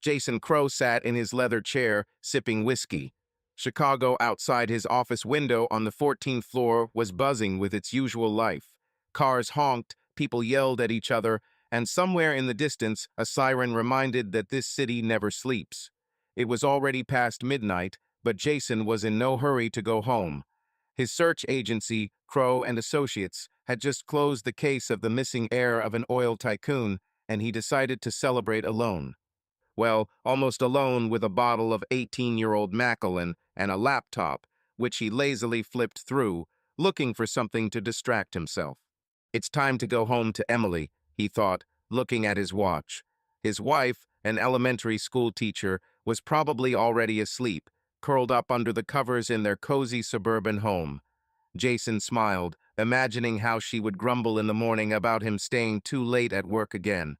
Jason Crow sat in his leather chair, sipping whiskey. Chicago outside his office window on the 14th floor was buzzing with its usual life. Cars honked, people yelled at each other, and somewhere in the distance, a siren reminded that this city never sleeps. It was already past midnight, but Jason was in no hurry to go home. His search agency, Crow and Associates, had just closed the case of the missing heir of an oil tycoon, and he decided to celebrate alone. Well, almost alone with a bottle of 18-year-old Macallan and a laptop, which he lazily flipped through, looking for something to distract himself. It's time to go home to Emily, he thought, looking at his watch. His wife, an elementary school teacher, was probably already asleep, curled up under the covers in their cozy suburban home. Jason smiled, imagining how she would grumble in the morning about him staying too late at work again.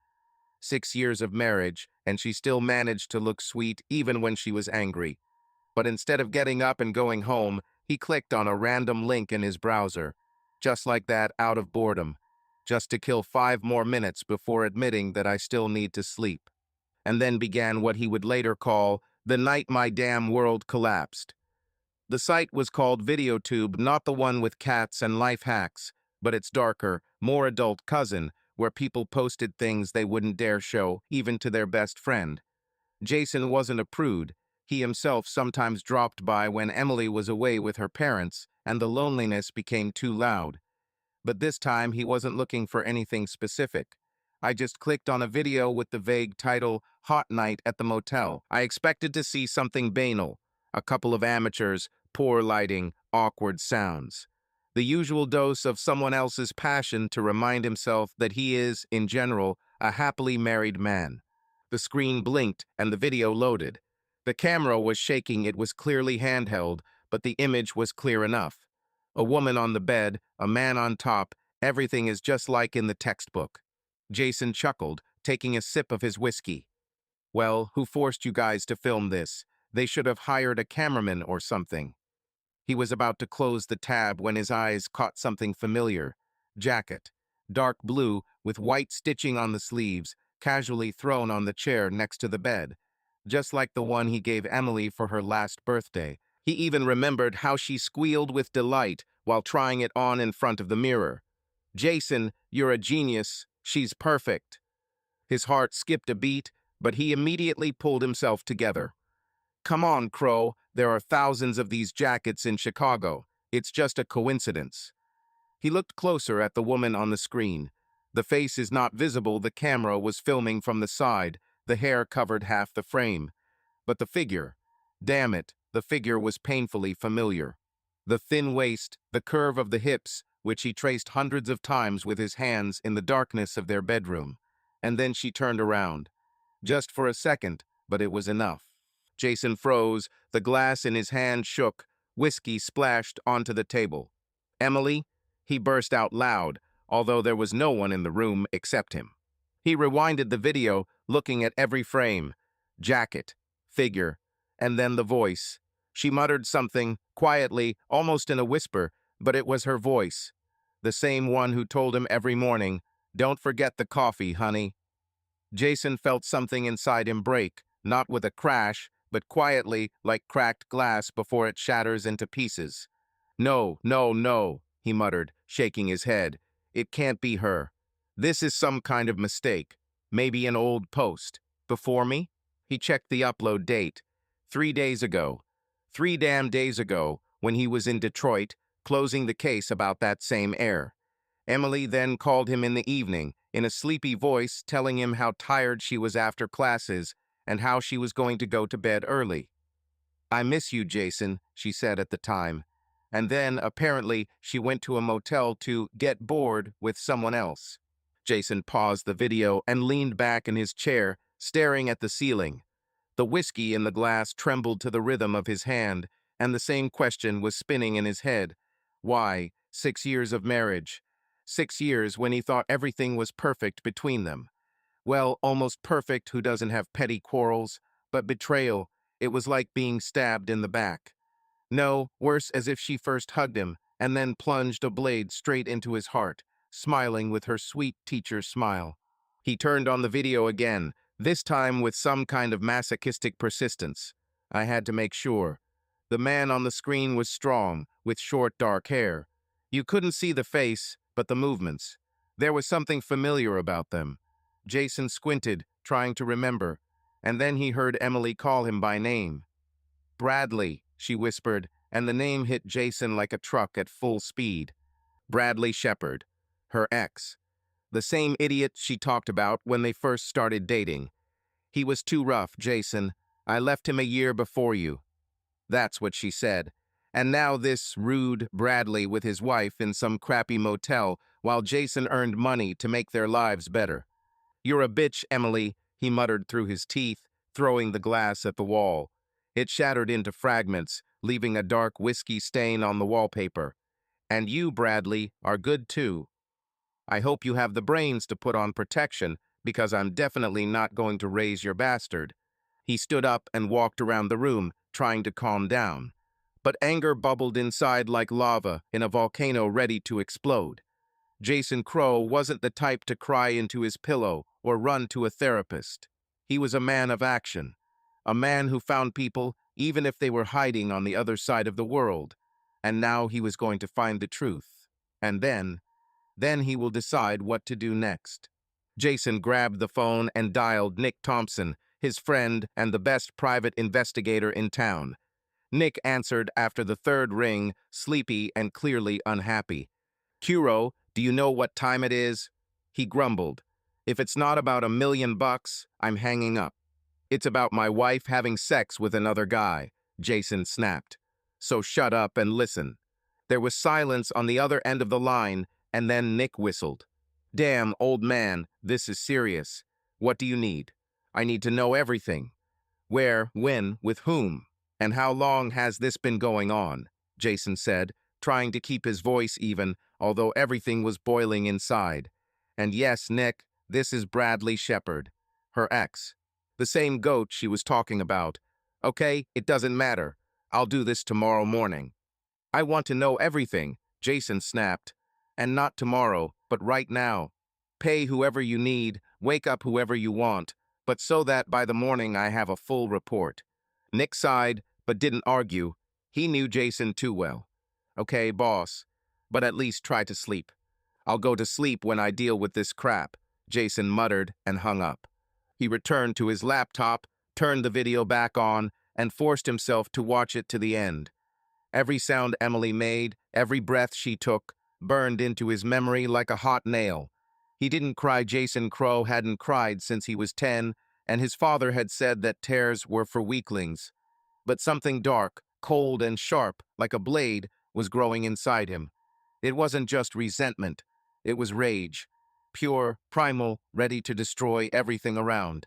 6 years of marriage, and she still managed to look sweet even when she was angry. But instead of getting up and going home, he clicked on a random link in his browser. Just like that, out of boredom. Just to kill 5 more minutes before admitting that I still need to sleep. And then began what he would later call the night my damn world collapsed. The site was called VideoTube, not the one with cats and life hacks, but its darker, more adult cousin, where people posted things they wouldn't dare show, even to their best friend. Jason wasn't a prude. He himself sometimes dropped by when Emily was away with her parents, and the loneliness became too loud. But this time he wasn't looking for anything specific. I just clicked on a video with the vague title, Hot Night at the Motel. I expected to see something banal, a couple of amateurs, poor lighting, awkward sounds. The usual dose of someone else's passion to remind himself that he is, in general, a happily married man. The screen blinked and the video loaded. The camera was shaking, it was clearly handheld, but the image was clear enough. A woman on the bed, a man on top, everything is just like in the textbook. Jason chuckled, taking a sip of his whiskey. Well, who forced you guys to film this? They should have hired a cameraman or something. He was about to close the tab when his eyes caught something familiar. Jacket. Dark blue, with white stitching on the sleeves, casually thrown on the chair next to the bed. Just like the one he gave Emily for her last birthday. He even remembered how she squealed with delight while trying it on in front of the mirror. Jason, you're a genius. She's perfect. His heart skipped a beat, but he immediately pulled himself together. Come on, Crow. There are thousands of these jackets in Chicago. It's just a coincidence. He looked closer at the woman on the screen. The face is not visible. The camera was filming from the side. The hair covered half the frame. But the figure. Damn it, the figure was painfully familiar. The thin waist, the curve of the hips, which he traced hundreds of times with his hands in the darkness of their bedroom. And then she turned around. Just for a second, but it was enough. Jason froze, the glass in his hand shook, whiskey splashed onto the table. Emily? He burst out loud, although there was no one in the room except him. He rewinded the video, looking at every frame. Jacket, figure, and then the voice. She muttered something, quietly, almost in a whisper, but it was her voice. The same one who told him every morning, "Don't forget the coffee, honey." Jason felt something inside him break, not with a crash, but quietly, like cracked glass before it shatters into pieces. No, no, no, he muttered, shaking his head. It can't be her. This is some kind of mistake. Maybe an old post. Before me? He checked the upload date. 3 days ago. 3 damn days ago, when he was in Detroit, closing the case about that same heir. Emily then called him in the evening, in a sleepy voice, telling him how tired she was after classes and how she was going to go to bed early. "I miss you, Jason," she said at the time. And then, apparently, she went to a motel to get bored with someone else. Jason paused the video and leaned back in his chair, staring at the ceiling. The whiskey in the glass trembled to the rhythm of his hand, and the same question was spinning in his head. Why 6 years of marriage? 6 years when he thought everything was perfect between them. Well, almost perfect, who doesn't have petty quarrels, but betrayal, it was like being stabbed in the back. No, worse, as if she first hugged him and then plunged a blade straight into his heart, smiling with her sweet teacher's smile. He turned on the video again, this time with some kind of masochistic persistence. I had to make sure. The man on the screen was strong, with short dark hair. You couldn't see the face, but the movements. There was something familiar about them. Jason squinted, trying to remember, and then he heard Emily call him by name. Bradley, she whispered, and the name hit Jason like a truck at full speed. Bradley Shepard, her ex. The same idiot she talked about when they first started dating. He was too rough, Jason. I left him a year before you. That's what she said. And now this rude Bradley with his wife in some crappy motel while Jason earned money to make their lives better. You're a bitch, Emily, he muttered through his teeth, throwing the glass at the wall. It shattered into fragments, leaving a dark whiskey stain on the wallpaper. And you, Bradley, are good too. I hope you have the brains to put on protection, because I'm definitely not going to raise your bastard. He stood up and walked around the room, trying to calm down. But anger bubbled inside like lava in a volcano ready to explode. Jason Crow wasn't the type to cry into his pillow or run to a therapist. He was a man of action, a man who found people even if they were hiding on the other side of the world. And now he was going to find the truth. And then he will decide what to do next. Jason grabbed the phone and dialed Nick Thompson, his friend and the best private investigator in town. Nick answered after the third ring, sleepy and clearly unhappy. Kuro, do you know what time it is? He grumbled. If it's not about $1,000,000, I'm hanging up. It's about my wife having sex with another guy, Jason snapped. So shut up and listen. There was silence on the other end of the line, and then Nick whistled. Damn, old man, this is serious. What do you need? I need to know everything. Where, when, with whom? And how long has this been going on? Jason said, trying to keep his voice even, although everything was boiling inside. And yes, Nick, this is Bradley Shepard, her ex. The same goat she was talking about. Okay, it doesn't matter. I'll do this tomorrow morning. I want to know everything, Jason snapped. And not tomorrow, but right now. Pay whoever you need, wake up whoever you want, but so that by the morning I have a full report. Nick sighed, but didn't argue. He knew Jason too well. Okay, boss, but at least try to sleep. I'll go to sleep when I deal with this crap, Jason muttered and hung up. He returned to his laptop, turned the video back on, and forced himself to watch it to the end. Every sound Emily made, every breath she took, burned into his memory like a hot nail. He didn't cry. Jason Crow hadn't cried since he was 10, and his father had said that tears were for weaklings. But something dark, cold and sharp, like a blade, was growing inside him. It wasn't just resentment. It was rage. Pure, primal, ready to destroy everything around.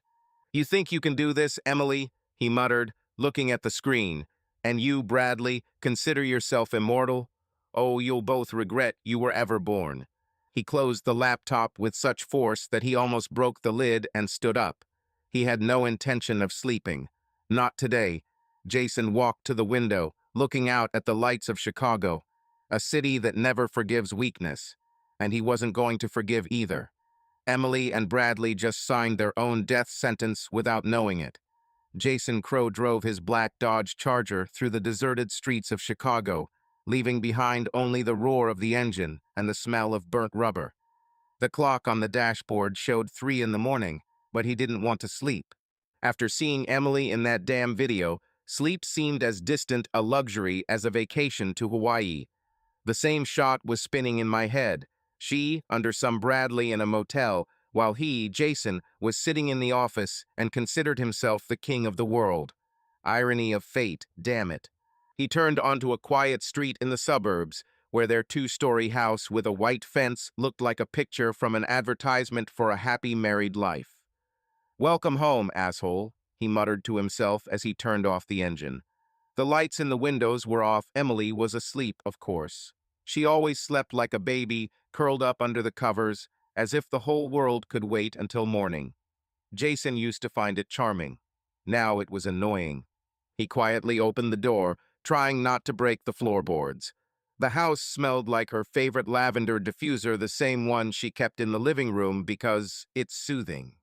You think you can do this, Emily? He muttered, looking at the screen. And you, Bradley, consider yourself immortal? Oh, you'll both regret you were ever born. He closed the laptop with such force that he almost broke the lid and stood up. He had no intention of sleeping. Not today. Jason walked to the window, looking out at the lights of Chicago, a city that never forgives weakness. And he wasn't going to forgive either. Emily and Bradley just signed their own death sentence without knowing it. Jason Crow drove his black Dodge Charger through the deserted streets of Chicago, leaving behind only the roar of the engine and the smell of burnt rubber. The clock on the dashboard showed 3 in the morning, but he didn't want to sleep. After seeing Emily in that damn video, sleep seemed as distant a luxury as a vacation to Hawaii. The same shot was spinning in my head. She, under some Bradley in a motel, while he, Jason, was sitting in the office and considered himself the king of the world. Irony of fate, damn it. He turned onto a quiet street in the suburbs, where their 2-story house with a white fence looked like a picture from an advertisement for a happy married life. Welcome home, asshole, he muttered to himself as he turned off the engine. The lights in the windows were off. Emily was asleep, of course. She always slept like a baby, curled up under the covers, as if the whole world could wait until morning. Jason used to find it charming. Now it was annoying. He quietly opened the door, trying not to break the floorboards. The house smelled like her favorite lavender diffuser, the same one she kept in the living room because it's soothing.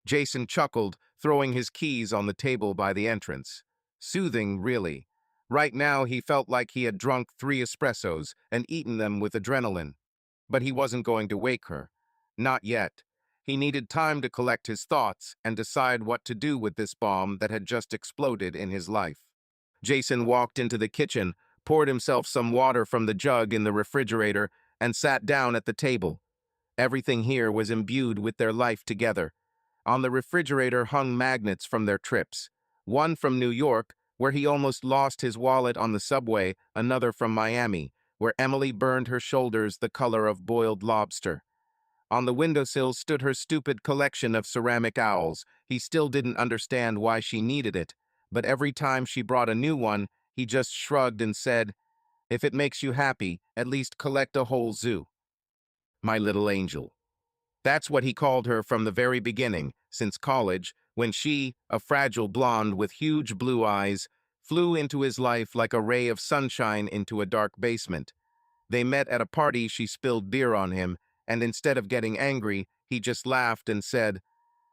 Jason chuckled, throwing his keys on the table by the entrance. Soothing, really. Right now, he felt like he had drunk 3 espressos and eaten them with adrenaline. But he wasn't going to wake her. Not yet. He needed time to collect his thoughts and decide what to do with this bomb that had just exploded in his life. Jason walked into the kitchen, poured himself some water from the jug in the refrigerator, and sat down at the table. Everything here was imbued with their life together. On the refrigerator hung magnets from their trips. One from New York, where he almost lost his wallet on the subway, another from Miami, where Emily burned her shoulders the color of boiled lobster. On the windowsill stood her stupid collection of ceramic owls. He still didn't understand why she needed it, but every time she brought a new one, he just shrugged and said, "If it makes you happy, at least collect a whole zoo." My little angel. That's what he called her from the very beginning, since college, when she, a fragile blonde with huge blue eyes, flew into his life like a ray of sunshine into a dark basement. They met at a party. She spilled beer on him, and instead of getting angry, he just laughed and said,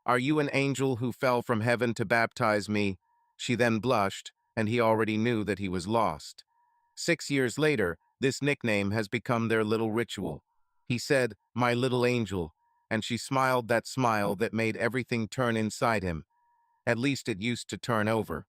"Are you an angel who fell from heaven to baptize me?" She then blushed, and he already knew that he was lost. 6 years later, this nickname has become their little ritual. He said, "My little angel," and she smiled that smile that made everything turn inside him. At least it used to turn over.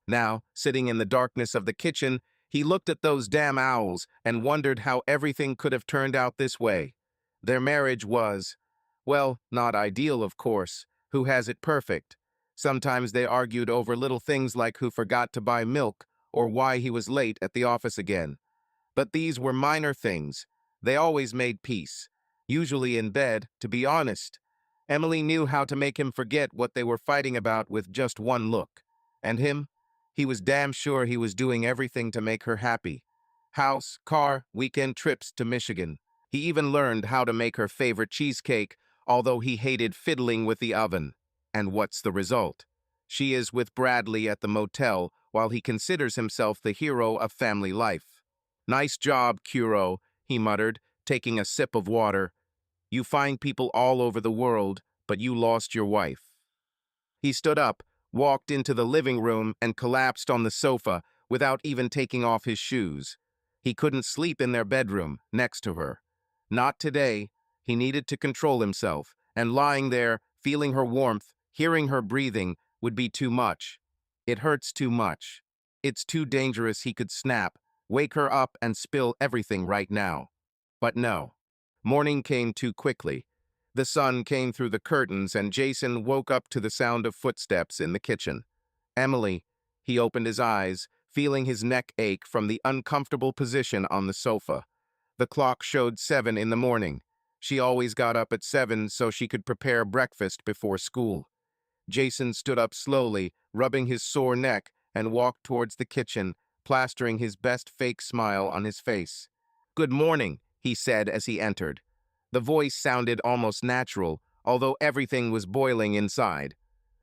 Now, sitting in the darkness of the kitchen, he looked at those damn owls and wondered how everything could have turned out this way. Their marriage was, well, not ideal, of course. Who has it perfect? Sometimes they argued over little things like who forgot to buy milk or why he was late at the office again. But these were minor things. They always made peace, usually in bed, to be honest. Emily knew how to make him forget what they were fighting about with just one look. And him? He was damn sure he was doing everything to make her happy. House, car, weekend trips to Michigan. He even learned how to make her favorite cheesecake, although he hated fiddling with the oven. And what's the result? She is with Bradley at the motel while he considers himself the hero of family life. "Nice job, Kuro," he muttered, taking a sip of water. "You find people all over the world, but you lost your wife." He stood up, walked into the living room, and collapsed on the sofa without even taking off his shoes. He couldn't sleep in their bedroom, next to her. Not today. He needed to control himself, and lying there, feeling her warmth, hearing her breathing, would be too much. It hurts too much. It's too dangerous. He could snap, wake her up, and spill everything right now. But no. Morning came too quickly. The sun came through the curtains, and Jason woke up to the sound of footsteps in the kitchen. "Emily." He opened his eyes, feeling his neck ache from the uncomfortable position on the sofa. The clock showed 7 in the morning. She always got up at 7 so she could prepare breakfast before school. Jason stood up slowly, rubbing his sore neck, and walked towards the kitchen, plastering his best fake smile on his face. "Good morning," he said as he entered. The voice sounded almost natural, although everything was boiling inside.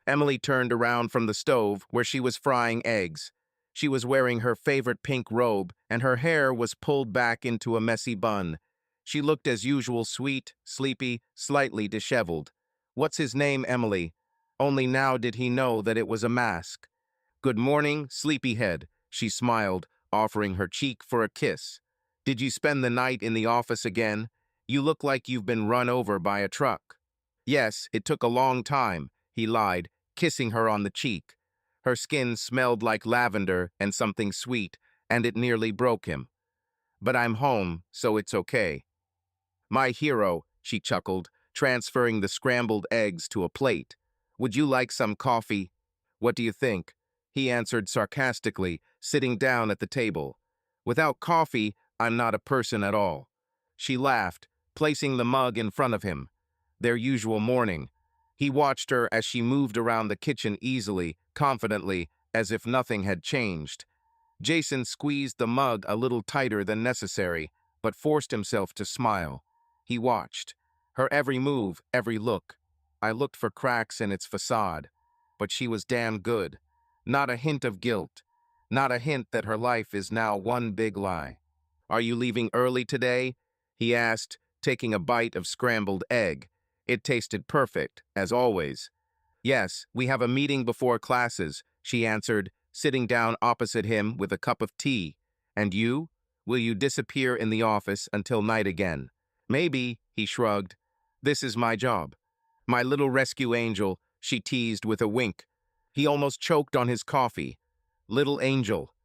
Emily turned around from the stove where she was frying eggs. She was wearing her favorite pink robe, and her hair was pulled back into a messy bun. She looked as usual sweet, sleepy, slightly disheveled. "What's his name, Emily?" Only now did he know that it was a mask. "Good morning, sleepyhead," she smiled, offering her cheek for a kiss. "Did you spend the night in the office again? You look like you've been run over by a truck." "Yes, it took a long time," he lied, kissing her on the cheek. Her skin smelled like lavender and something sweet, and it nearly broke him. "But I'm home, so it's okay." "My hero," she chuckled, transferring the scrambled eggs to a plate. "Would you like some coffee?" "What do you think?" he answered sarcastically, sitting down at the table. "Without coffee, I'm not a person at all." She laughed, placing the mug in front of him. Their usual morning. He watched her as she moved around the kitchen easily, confidently, as if nothing had changed. Jason squeezed the mug a little tighter than necessary, but forced himself to smile. He watched. Her every move, every look. I looked for cracks in its facade. But she was damn good. Not a hint of guilt. Not a hint that her life is now one big lie. "Are you leaving early today?" he asked, taking a bite of scrambled egg. It tasted perfect, as always. Yes, we have a meeting before classes, she answered, sitting down opposite him with a cup of tea. And you? Will you disappear in the office until night again? Maybe, he shrugged. This is my job. My little rescue angel, she teased with a wink. He almost choked on his coffee. Little Angel.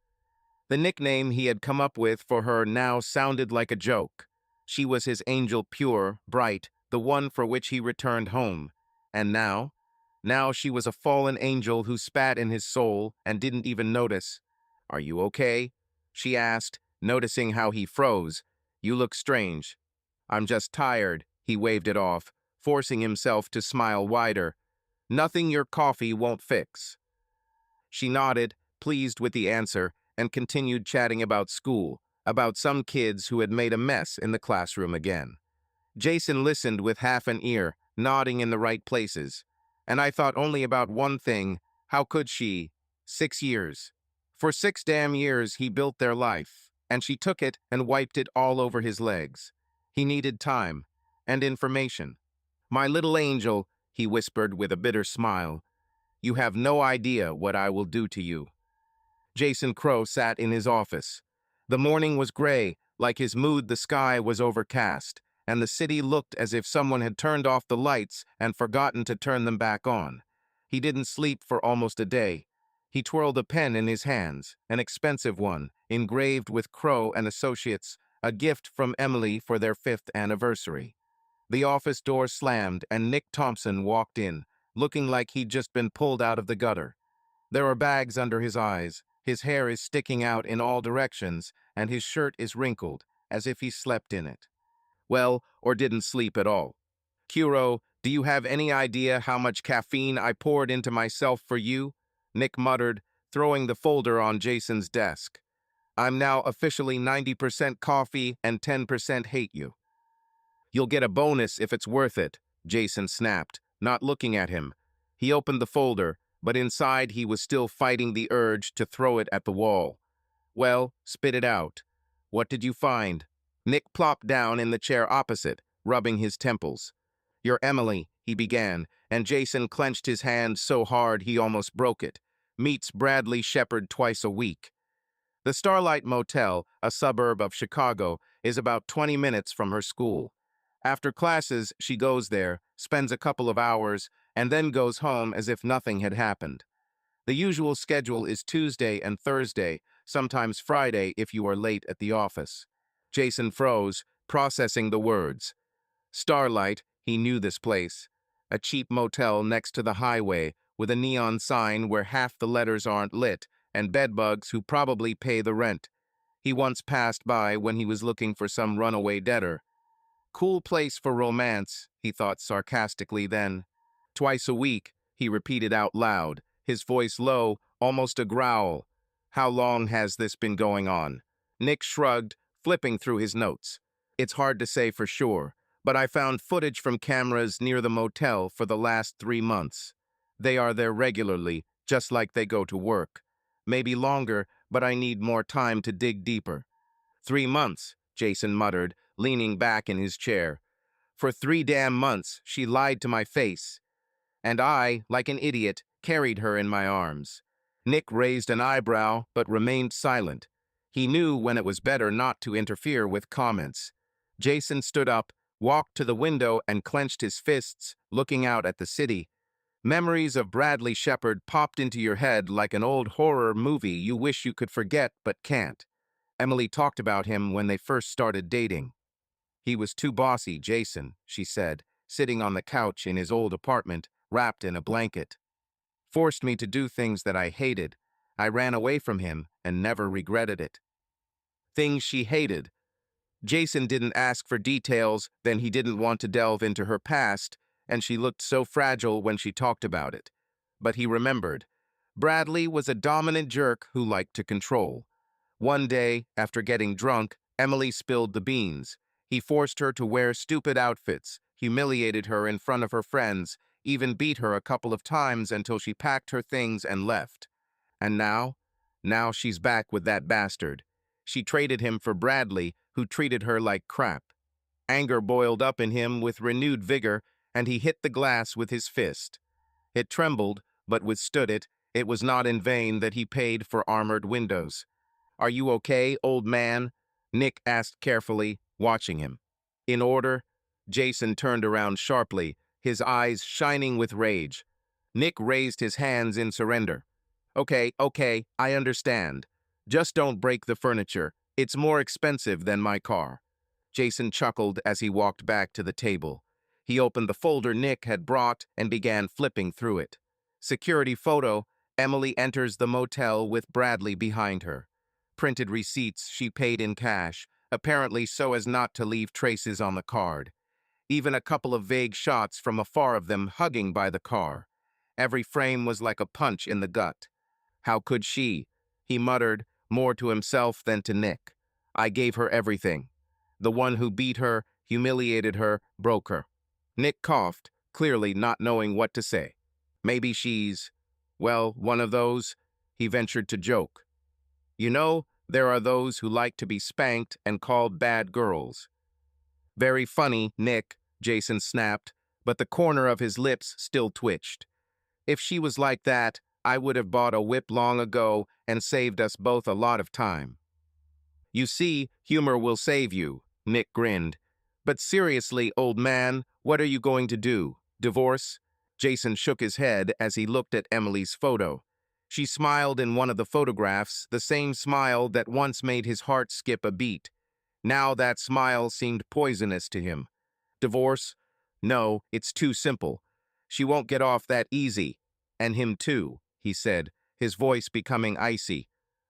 The nickname he had come up with for her now sounded like a joke. She was his angel, pure, bright, the one for which he returned home. And now? Now she was a fallen angel who spat in his soul and didn't even notice. Are you okay? She asked, noticing how he froze. You look strange. I'm just tired, he waved it off, forcing himself to smile wider. Nothing your coffee won't fix. She nodded, pleased with the answer, and continued chatting about school, about some kids who had made a mess in the classroom again. Jason listened with half an ear, nodding in the right places. And I thought only about one thing. How could she? 6 years. For 6 damn years he built their life, and she took it and wiped it all over his legs. He needed time and information. My little angel, he whispered with a bitter smile. You have no idea what I will do to you. Jason Crow sat in his office. The morning was gray, like his mood the sky was overcast, and the city looked as if someone had turned off the lights and forgotten to turn them back on. He didn't sleep for almost a day. He twirled a pen in his hands, an expensive one, engraved with Crow and Associates, a gift from Emily for their 5th anniversary. The office door slammed and Nick Thompson walked in, looking like he'd just been pulled out of the gutter. There are bags under his eyes, his hair is sticking out in all directions, and his shirt is wrinkled, as if he slept in it. Well, or didn't sleep at all. Kuro, do you have any idea how much caffeine I poured into myself for you? Nick muttered, throwing the folder on Jason's desk. I'm now officially 90% coffee and 10% hate you. You'll get a bonus if it's worth it, Jason snapped, not looking at him. He opened the folder, but inside he was still fighting the urge to throw it at the wall. Well, spit it out. What did you find? Nick plopped down in the chair opposite, rubbing his temples. You're Emily, he began, and Jason clenched his hand so hard he almost broke it. Meets Bradley Shepard twice a week. The Starlight Motel, a suburb of Chicago, is about 20 minutes from her school. After classes, she goes there, spends a couple of hours, and then goes home as if nothing had happened. The usual schedule is Tuesday and Thursday, sometimes Friday if you are late at the office. Jason froze, processing the words. Starlight, he knew this place. A cheap motel next to the highway, with a neon sign where half the letters aren't lit, and bedbugs who probably pay the rent. He once passed by when he was looking for some runaway debtor. Cool place for romance, he thought sarcastically then. Twice a week, he repeated out loud, his voice low, almost a growl. How long has this been going on? Nick shrugged, flipping through his notes. It's hard to say for sure, but I found footage from cameras near the motel for the last 3 months. They are there regularly, just like they go to work. Maybe longer, but I need more time to dig deeper. 3 months, Jason muttered, leaning back in his chair. For 3 damn months, she lied to my face. And I, like an idiot, carried her in my arms. Nick raised an eyebrow, but remained silent. He knew when it was better not to interfere with comments. Jason stood up, walked to the window, and clenched his fists, looking out at the city. Memories of Bradley Shepard popped into your head like an old horror movie you wish you could forget but can't. Emily talked about him when they first started dating. He was too bossy, Jason, she said, sitting on the couch in his old apartment, wrapped in a blanket. Forced me to do things that I hated. I ran away from him and never regretted it. Things she hated. Jason didn't ask for details, then he didn't want to delve into her past, and she looked so fragile when she talked about it. But he remembered. Bradley was a dominant jerk who liked to control. One day, after getting drunk, Emily spilled the beans. He forced her to wear stupid outfits, humiliated her in front of her friends, even beat her a couple of times until she packed her things and left. And now? Now she's back with that bastard. She traded him for Bradley, who treated her like crap. Anger boiled up in him with renewed vigor, and he hit the glass with his fist. It trembled, but withstood it. It was not in vain that he paid for armored windows. "Are you okay, old man?" Nick asked carefully, watching him. "In order?" Jason turned around sharply, his eyes shining with rage. Nick raised his hands in surrender. Okay, I understand. Just don't break the furniture. It's more expensive than my car." Jason chuckled as he walked back to the table. He opened the folder Nick had brought and began flipping through it. Security photo: Emily enters the motel with Bradley behind her. Printed receipts she paid in cash, apparently so as not to leave traces on the card. Even a couple of vague shots from afar of them hugging by the car. Every frame was like a punch in the gut. "How could she?" he muttered, more to himself than to Nick. "I gave her everything. The one who beat her, humiliated her, broke her." Nick coughed, clearly not knowing what to say. "Maybe she's, well, one of those," he ventured to joke. "You know, there are those who like to be spanked and called bad girls." "Very funny, Nick," Jason snapped, but the corner of his lips still twitched. "If she was like that, I would have bought a whip long ago and saved us both a lot of time." "You see, humor will save you," Nick grinned. "But seriously, old man, what are you going to do? Divorce?" Jason shook his head as he looked at Emily's photo. She smiled in one of the photographs, the same smile that once made his heart skip a beat. Now that smile seemed poisonous to him. "Divorce? No, it's too simple. She won't get off that easy. And him too," he said, his voice becoming icy.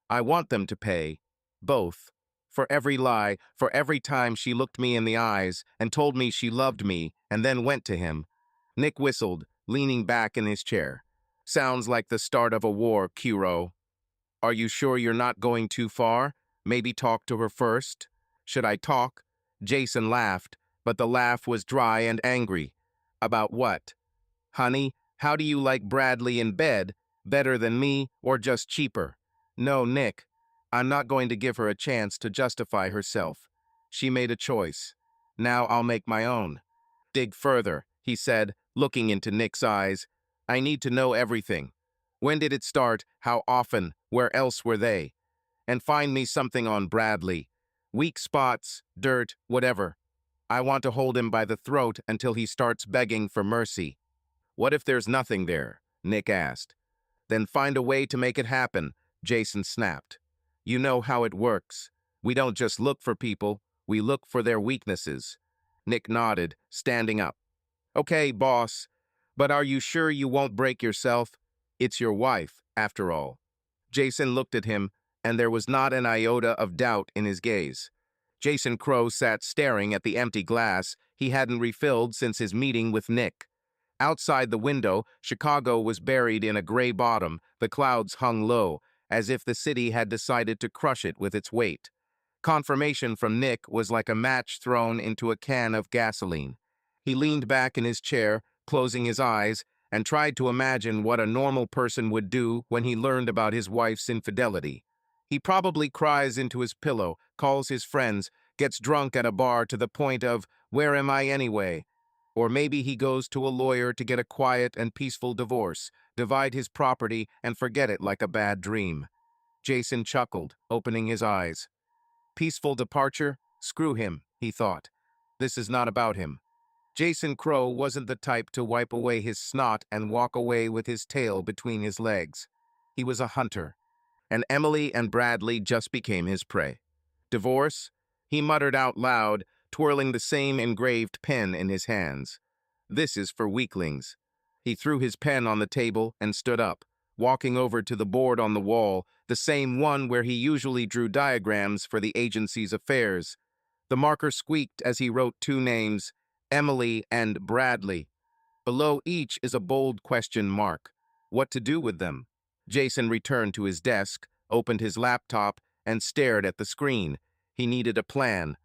"I want them to pay. Both. For every lie, for every time she looked me in the eyes and told me she loved me and then went to him." Nick whistled, leaning back in his chair. "Sounds like the start of a war, Kuro." "Are you sure you're not going too far? Maybe talk to her first?" "Should I talk?" Jason laughed, but the laugh was dry and angry. "About what?" "Honey, how do you like Bradley in bed? Better than me or just cheaper?" "No, Nick. I'm not going to give her a chance to justify herself. She made a choice. Now I'll make my own." "Dig further," he said, looking into Nick's eyes. "I need to know everything. When did it start? How often? Where else were they? And find me something on Bradley. Weak spots, dirt, whatever. I want to hold him by the throat until he starts begging for mercy." "What if there's nothing there?" Nick asked. "Then find a way to make it happen," Jason snapped. "You know how it works. We don't just look for people, we look for their weaknesses." Nick nodded, standing up. "Okay, boss. But are you sure you won't break yourself? It's your wife, after all." Jason looked at him, and there was not an iota of doubt in his gaze. Jason Crow sat staring at the empty glass he hadn't refilled since his meeting with Nick. Outside the window, Chicago was buried in a gray bottom. The clouds hung low, as if the city had decided to crush it with its weight. Confirmation from Nick was like a match thrown into a can of gasoline. He leaned back in his chair, closing his eyes, and tried to imagine what a normal person would do when he learned about his wife's infidelity. He probably cries into his pillow, calls his friends, gets drunk at a bar to the point of, "Where am I anyway?" Or maybe he goes to a lawyer to get a quiet and peaceful divorce, divide his property, and forget it like a bad dream. Jason chuckled, opening his eyes. Peaceful departure? Screw him, he thought. This is not about him. Jason Crow wasn't the type to wipe away his snot and walk away with his tail between his legs. He was a hunter, and Emily and Bradley just became his prey. "Divorce?" he muttered out loud, twirling the same engraved pen in his hands. "This is for weaklings." He threw his pen on the table and stood up, walking over to the board on the wall, the same one where he usually drew diagrams for the agency's affairs. The marker squeaked as he wrote two names, Emily and Bradley. Below each is a bold question mark. What to do with them? Jason returned to his desk, opened his laptop, and stared at the screen. He needed a plan.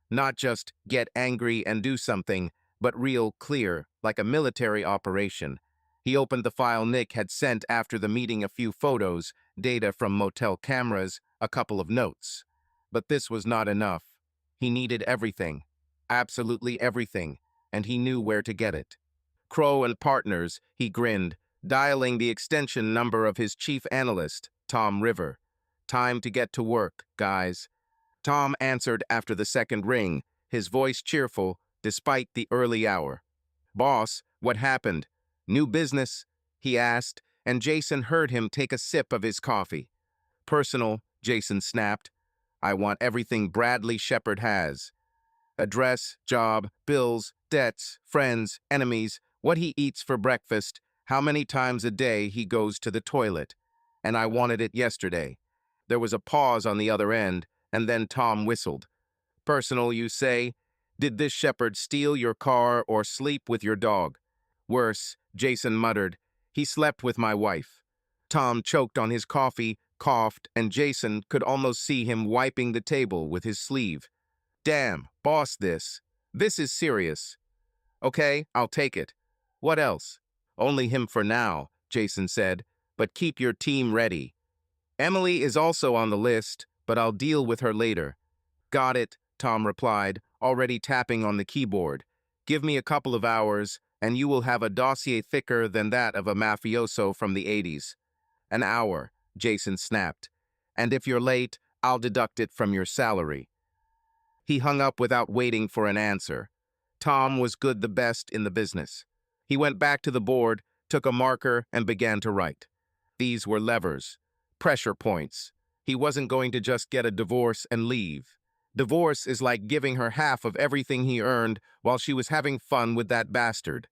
Not just get angry and do something, but real clear, like a military operation. He opened the file Nick had sent after the meeting, a few photos, data from motel cameras, a couple of notes. But this was not enough. He needed everything. Absolutely everything, and he knew where to get it. Crow and partners, he grinned. dialing the extension number of his chief analyst, Tom River. "Time to get to work, guys." Tom answered after the second ring, his voice cheerful despite the early hour. "Boss, what happened? New business?" he asked, and Jason heard him take a sip of his coffee. "Personal," Jason snapped. "I want everything Bradley Shepard has. Address, job, bills, debts, friends, enemies, what he eats for breakfast, how many times a day he goes to the toilet. And I wanted it yesterday." There was a pause on the other end, and then Tom whistled. "Personal, you say? Did this shepherd steal your car or sleep with your dog?" "Worse," Jason muttered. "He slept with my wife." Tom choked on his coffee, coughed, and Jason could almost see him wiping the table with his sleeve. "Damn, boss, this is serious." "Okay, I'll take it. What else?" "Only him for now," Jason said, "but keep your team ready. Emily is also on the list, but I'll deal with her later." "Got it," Tom replied, already tapping on the keyboard. "Give me a couple of hours, and you will have a dossier thicker than that of a mafioso from the 80s. "An hour," Jason snapped. "And if you're late, I'll deduct it from your salary." He hung up without waiting for an answer. Tom was good the best in the business. He went back to the board, took a marker, and began to write. These were levers, pressure points. He wasn't going to just get a divorce and leave. Divorce is like giving her half of everything he earned while she was having fun with that bastard.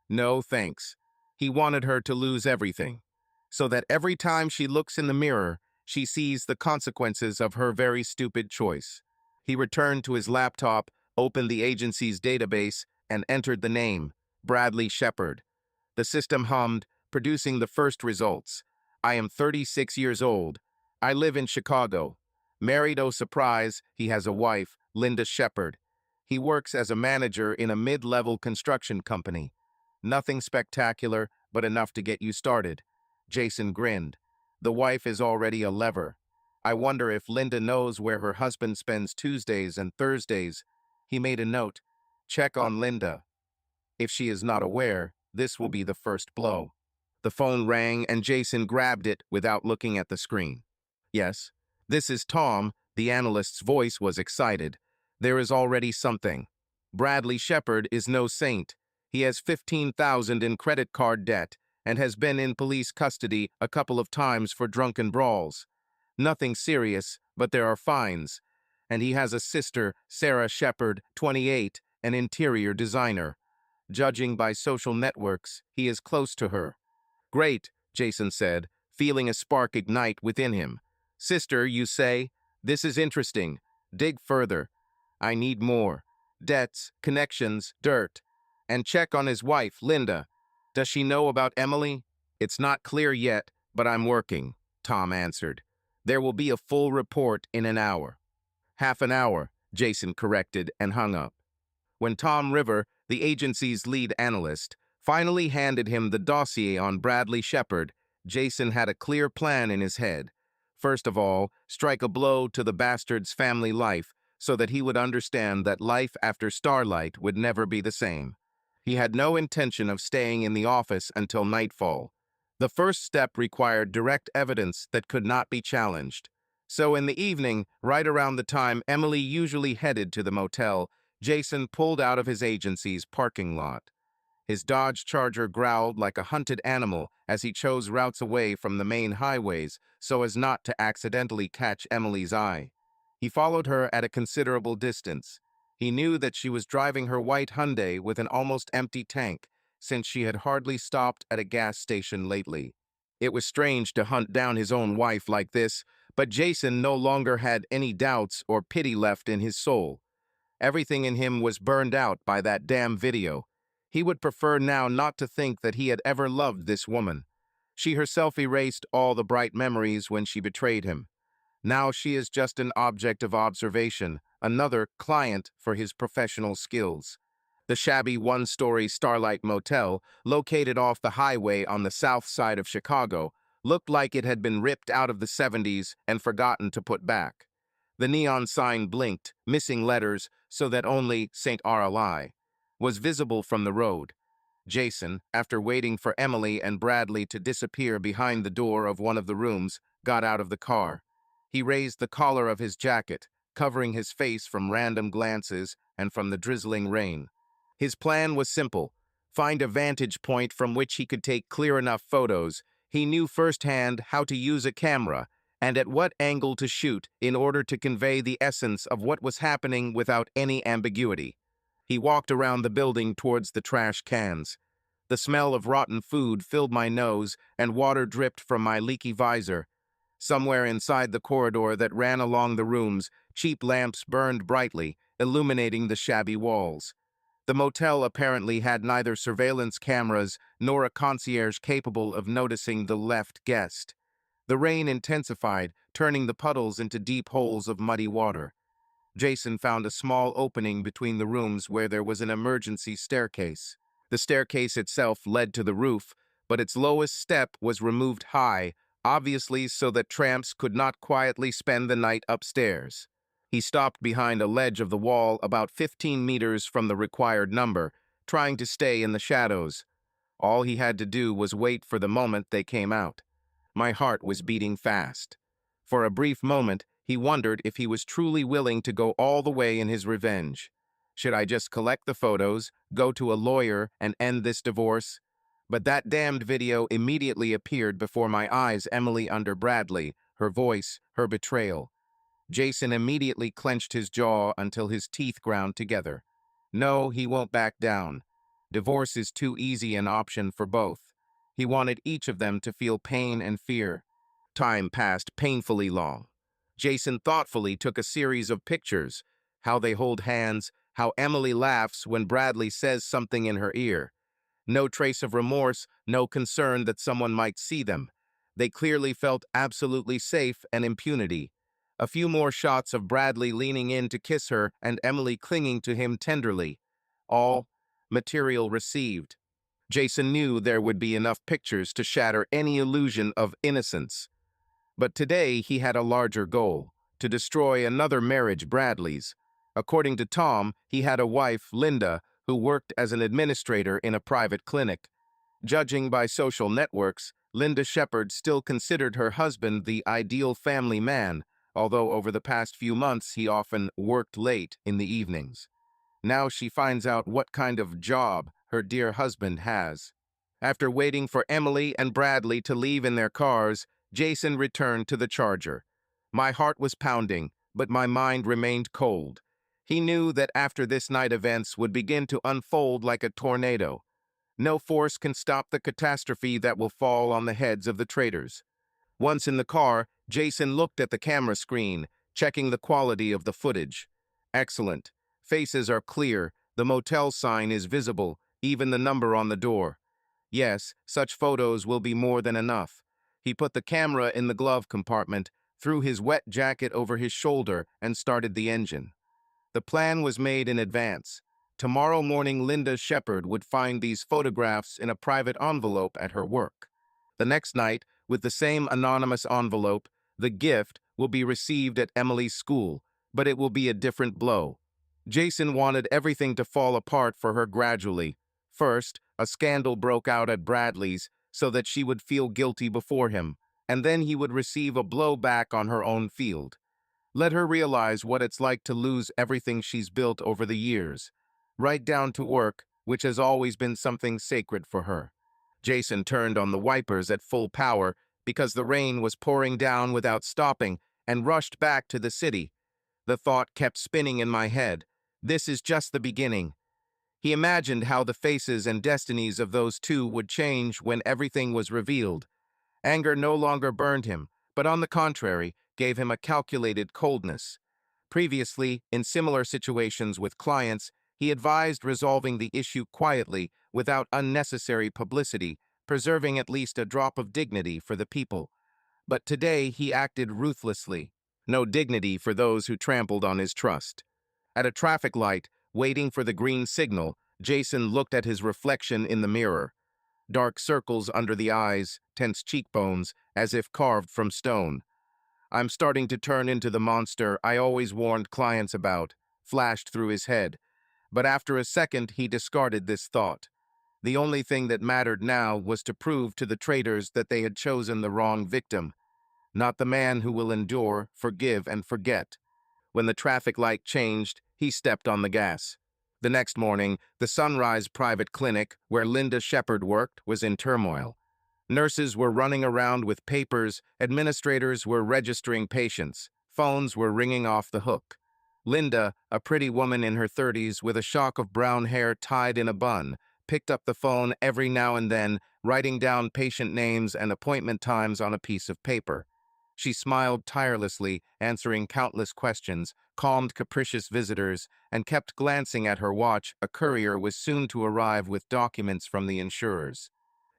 No thanks. He wanted her to lose everything, so that every time she looks in the mirror, she sees the consequences of her very stupid choice. He returned to his laptop, opened the agency's database, and entered the name, Bradley Shepard. The system hummed, producing the first results. "I am 36 years old. I live in Chicago. Married, oh surprise, he has a wife, Linda Shepard. He works as a manager in a mid-level construction company. Nothing spectacular, but enough to get you started." Jason grinned. "The wife is already a lever. I wonder if Linda knows where her husband spends Tuesdays and Thursdays." He made a note. "Check on Linda. If she is not aware, this will be the first blow." The phone rang and Jason grabbed it without looking at the screen. "Yes, this is Tom." The analyst's voice was excited. "There is already something. Bradley Shepard is no saint. He has 15,000 in credit card debt and has been in police custody a couple of times for drunken brawls. Nothing serious, but there are fines. And he has a sister, Sarah Shepard, 28, an interior designer. Judging by social networks, he is close to her." "Great," Jason said, feeling a spark ignite within him. "Sister, you say? This is interesting. Dig further. I need more. Debts, connections, dirt. And check on his wife, Linda. Does she know about Emily?" "It's not clear yet, but I'm working," Tom answered. "There will be a full report in an hour." "Half an hour," Jason corrected and hung up. When Tom River, the agency's lead analyst, finally handed him the dossier on Bradley Shepard, Jason had a clear plan in his head. First of all, strike a blow to the bastard's family life so that he would understand that life after Starlight would never be the same. He had no intention of staying in the office until nightfall. The first step required direct evidence that could not be challenged. So in the evening, right around the time Emily usually headed to the motel, Jason pulled out of his agency's parking lot. His Dodge Charger growled like a hunted animal as he chose routes away from the main highways so as not to accidentally catch Emily's eye. He followed her at a considerable distance. He knew that she was driving her white Hyundai with an almost empty tank, since she had hardly stopped at a gas station lately. It was strange to hunt down his own wife like this, but Jason no longer had any doubts or pity left in his soul. Everything in him was burned out by that damn video. He would prefer now not to think that he had ever loved this woman. She herself erased all the bright memories when she betrayed him. Now she is just an object of observation, another client for his professional skills. The shabby one-story Starlight Motel, located off the highway on the south side of Chicago, looked like it had been ripped out of the 70s and forgotten to put back. The neon sign blinked, missing letters so that only St. RLI was visible from the road. Jason, after waiting for Emily and Bradley to disappear behind the door of one of the rooms, got out of the car. He raised the collar of his jacket, covering his face from random glances and from the drizzling rain. His plan was simple: find a vantage point from which he could take clear enough photos. He knew firsthand how to use a camera and at what angle to shoot in order to convey the essence of what was happening without any ambiguity. He walked around the building towards the trash cans. The smell of rotten food filled my nose and water dripped from my leaky visor. Somewhere inside the corridor that ran along the rooms, cheap lamps burned brightly, illuminating the shabby walls. The motel apparently had neither surveillance cameras nor a concierge capable of noticing the left guest. The rain intensified, turning the puddles into deep holes of muddy water. Jason found a small opening between the rooms where there was an emergency staircase. The staircase itself led to the roof, but its lowest step was removed high, obviously so that tramps could not quietly spend the night upstairs. He stopped behind a ledge of the wall about 15 meters from the required number, trying to stay in the shadows. All he had to do was wait for the moment they came out. My heart was beating fast. For a brief moment, he wondered if he was truly willing to go all the way in his revenge. Should I just collect the photos, go to a lawyer, and end this divorce? But that damned video immediately appeared before my eyes. Emily under Bradley, her voice, her betrayal. Jason immediately clenched his jaw until his teeth ground together. No, he won't back down. Divorce is too easy an option for both. He wanted each of them to feel pain and fear. Time passed painfully long. Jason thoughtfully took a series of pictures: how they hold hands, how Emily laughs when Bradley says something in her ear. No trace of remorse, no concern that someone might see them. They clearly felt absolutely safe and impunity. A few more shots of Bradley leaning in to kiss her and Emily clinging to him tenderly. All material received. Jason knew there would be enough pictures to shatter any illusion of innocence. But today he had a larger goal: to destroy another marriage, Bradley's. According to Tom, he had a wife, Linda, who worked as an administrator in a private clinic. Judging by social networks, Linda Shepherd still considered her husband the ideal family man, although over the past few months he often worked late in the evenings. Now she finds out what kind of job her dear husband has. After waiting for Emily and Bradley to leave in their cars, Jason returned to the Charger. My heart was pounding, but my mind remained cold. He knew that after this night events would begin to unfold like a tornado. No force can stop the catastrophe that will fall on the heads of the traitors. Once in the car, Jason looked at the camera screen, checking the quality of the footage. Excellent. Faces are clear, the motel sign is visible, even the number on the door. Yes, such photos will be more than enough. He put the camera in the glove compartment, threw his wet jacket over his shoulder, and started the engine. The plan was made in advance. Tomorrow morning, Linda Shepherd would find these photographs in a private envelope at her work. The next night, with the same anonymous envelope, the gift will be received at Emily's school, but it will be a different blow. Jason wanted everything to fall apart for her gradually. First, a scandal broke out at Bradley's so that she would feel guilty before him, and then he would receive a blow back on her own field. Let her realize what it's like to lose everything she's built over the years, right down to work, which has always been something sacred for her. Jason turned on the wipers at full power because the rain was pouring down without stopping, and rushed back to the city. The thought kept spinning in my head: this is just the beginning. He imagined how the faces and destinies of those two would change when everything was revealed. Anger no longer burned him, but on the contrary, gave him a calculated coldness. Previously, in similar situations with clients, he advised resolving the issue quietly, without unnecessary publicity, preserving at least a drop of dignity for the people. But today he acted ruthlessly. No dignity for those who trampled on his trust. At a traffic light, waiting for the green signal, Jason looked at his reflection in the mirror. Dark circles under the eyes, tense cheekbones, as if carved from stone. "I'm starting to turn into the monster I always warned clients about," flashed through his head. But after a second, he discarded this thought. The only thing that mattered now was to prove to the traitors that they had chosen the wrong victim, not the man who will endure, forgive, and forget. When the traffic light changed, he stepped on the gas. The next morning, the Sunrise Private Clinic, where Linda Shepard worked, was in turmoil. Nurses were running around with papers, administrators were registering patients, phones were ringing off the hook. Linda, a pretty woman in her 30s with a shock of brown hair tied in a bun, picked up the phone every now and then, writing down patient names and appointment times on a piece of paper. She smiled tirelessly, answering countless questions, calmed capricious visitors, and kept glancing at her watch. A courier was soon to arrive with documents from the insurers.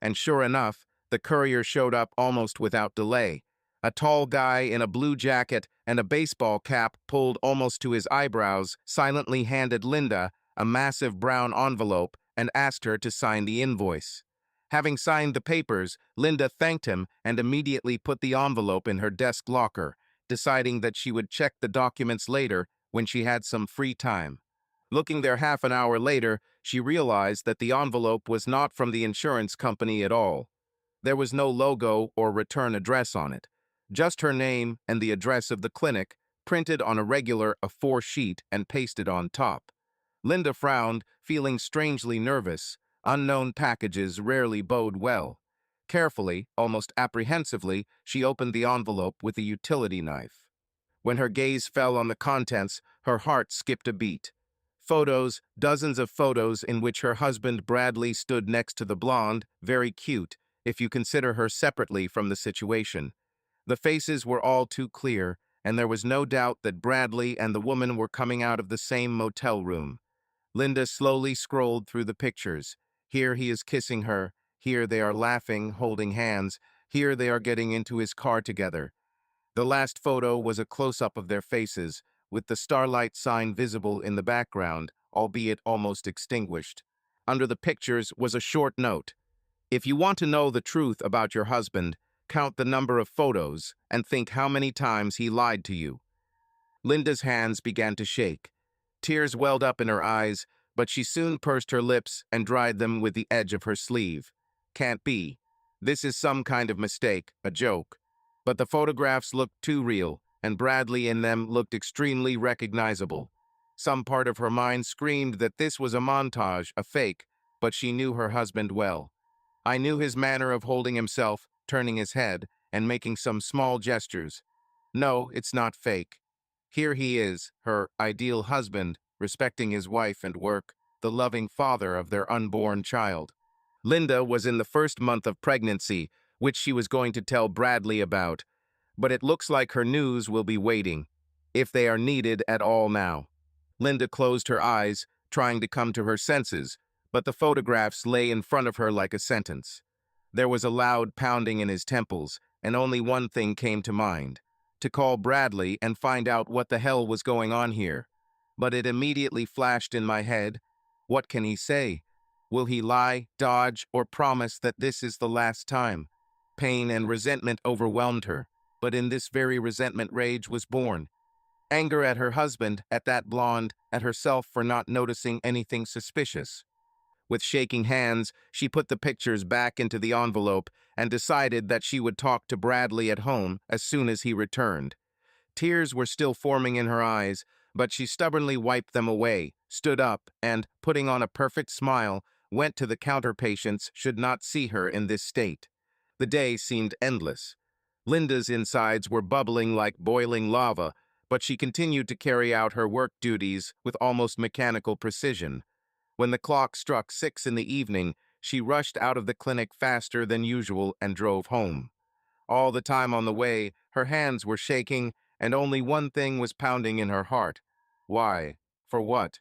And sure enough, the courier showed up almost without delay. A tall guy in a blue jacket and a baseball cap pulled almost to his eyebrows silently handed Linda a massive brown envelope and asked her to sign the invoice. Having signed the papers, Linda thanked him and immediately put the envelope in her desk locker, deciding that she would check the documents later when she had some free time. Looking there half an hour later, she realized that the envelope was not from the insurance company at all. There was no logo or return address on it, just her name and the address of the clinic, printed on a regular A4 sheet and pasted on top. Linda frowned, feeling strangely nervous. Unknown packages rarely bode well. Carefully, almost apprehensively, she opened the envelope with a utility knife. When her gaze fell on the contents, her heart skipped a beat. Photos, dozens of photos in which her husband Bradley stood next to the blonde, very cute, if you consider her separately from the situation. The faces were all too clear, and there was no doubt that Bradley and the woman were coming out of the same motel room. Linda slowly scrolled through the pictures. Here he is kissing her, here they are laughing, holding hands, here they are getting into his car together. The last photo was a close-up of their faces, with the starlight sign visible in the background, albeit almost extinguished. Under the pictures was a short note. If you want to know the truth about your husband, count the number of photos and think how many times he lied to you. Linda's hands began to shake. Tears welled up in her eyes, but she soon pursed her lips and dried them with the edge of her sleeve. Can't be. This is some kind of mistake, a joke. But the photographs looked too real, and Bradley in them looked extremely recognizable. Some part of her mind screamed that this was a montage, a fake, but she knew her husband well. I knew his manner of holding himself, turning his head, and making some small gestures. No, it's not fake. Here he is, her ideal husband, respecting his wife and work, the loving father of their unborn child. Linda was in the first month of pregnancy, which she was going to tell Bradley about, but it looks like her news will be waiting, if they are needed at all now. Linda closed her eyes, trying to come to her senses, but the photographs lay in front of her like a sentence. There was a loud pounding in his temples, and only one thing came to mind: to call Bradley and find out what the hell was going on here. But it immediately flashed in my head. What can he say? Will he lie, dodge, or promise that this is the last time? Pain and resentment overwhelmed her, but in this very resentment rage was born. Anger at her husband, at that blonde, at herself for not noticing anything suspicious. With shaking hands, she put the pictures back into the envelope and decided that she would talk to Bradley at home as soon as he returned. Tears were still forming in her eyes, but she stubbornly wiped them away, stood up, and, putting on a perfect smile, went to the counter. Patients should not see her in this state. The day seemed endless. Linda's insides were bubbling like boiling lava, but she continued to carry out her work duties with almost mechanical precision. When the clock struck 6 in the evening, she rushed out of the clinic faster than usual and drove home. All the time on the way, her hands were shaking, and only one thing was pounding in her heart. Why? For what?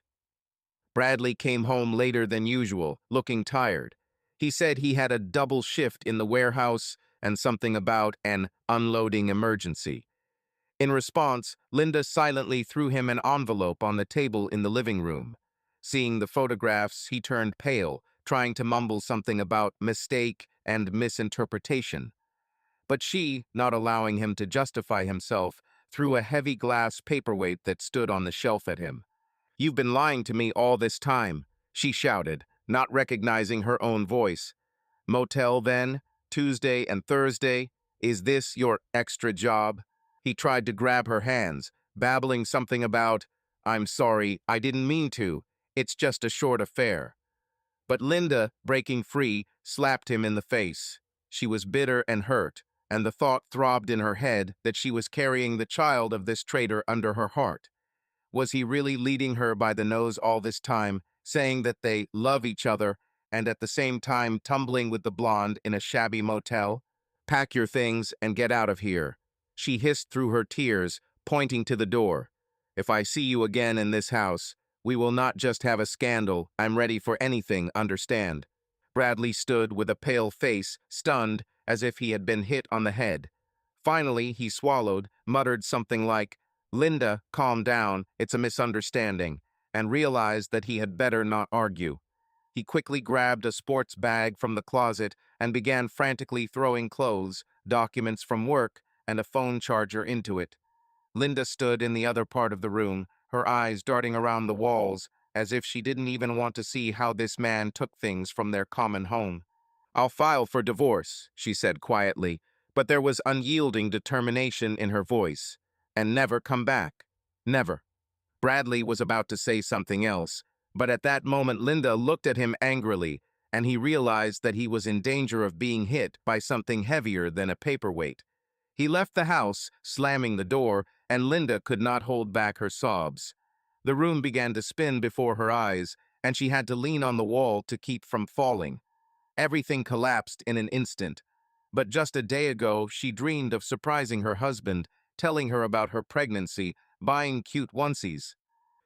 Bradley came home later than usual, looking tired. He said he had a double shift in the warehouse and something about an unloading emergency. In response, Linda silently threw him an envelope on the table in the living room. Seeing the photographs, he turned pale, trying to mumble something about mistake and misinterpretation. But she, not allowing him to justify himself, threw a heavy glass paperweight that stood on the shelf at him. "You've been lying to me all this time," she shouted, not recognizing her own voice. Motel then? Tuesday and Thursday? Is this your extra job? He tried to grab her hands, babbling something about, I'm sorry, I didn't mean to. It's just a short affair. But Linda, breaking free, slapped him in the face. She was bitter and hurt, and the thought throbbed in her head that she was carrying the child of this traitor under her heart. Was he really leading her by the nose all this time, saying that they love each other, and at the same time tumbling with the blonde in a shabby motel? Pack your things and get out of here. She hissed through her tears, pointing to the door. If I see you again in this house, we will not just have a scandal. I'm ready for anything, understand? Bradley stood with a pale face, stunned, as if he had been hit on the head. Finally, he swallowed, muttered something like, Linda, calm down, it's a misunderstanding, and realized that he had better not argue. He quickly grabbed a sports bag from the closet and began frantically throwing clothes, documents from work, and a phone charger into it. Linda stood in the other part of the room, her eyes darting around the walls, as if she didn't even want to see how this man took things from their common home. I'll file for divorce, she said quietly, but there was unyielding determination in her voice. And never come back. Never. Bradley was about to say something else, but at that moment Linda looked at him angrily, and he realized that he was in danger of being hit by something heavier than a paperweight. He left the house, slamming the door, and Linda could not hold back her sobs. The room began to spin before her eyes, and she had to lean on the wall to keep from falling. Everything collapsed in an instant. But just a day ago, she dreamed of surprising her husband, telling her about her pregnancy, buying cute onesies.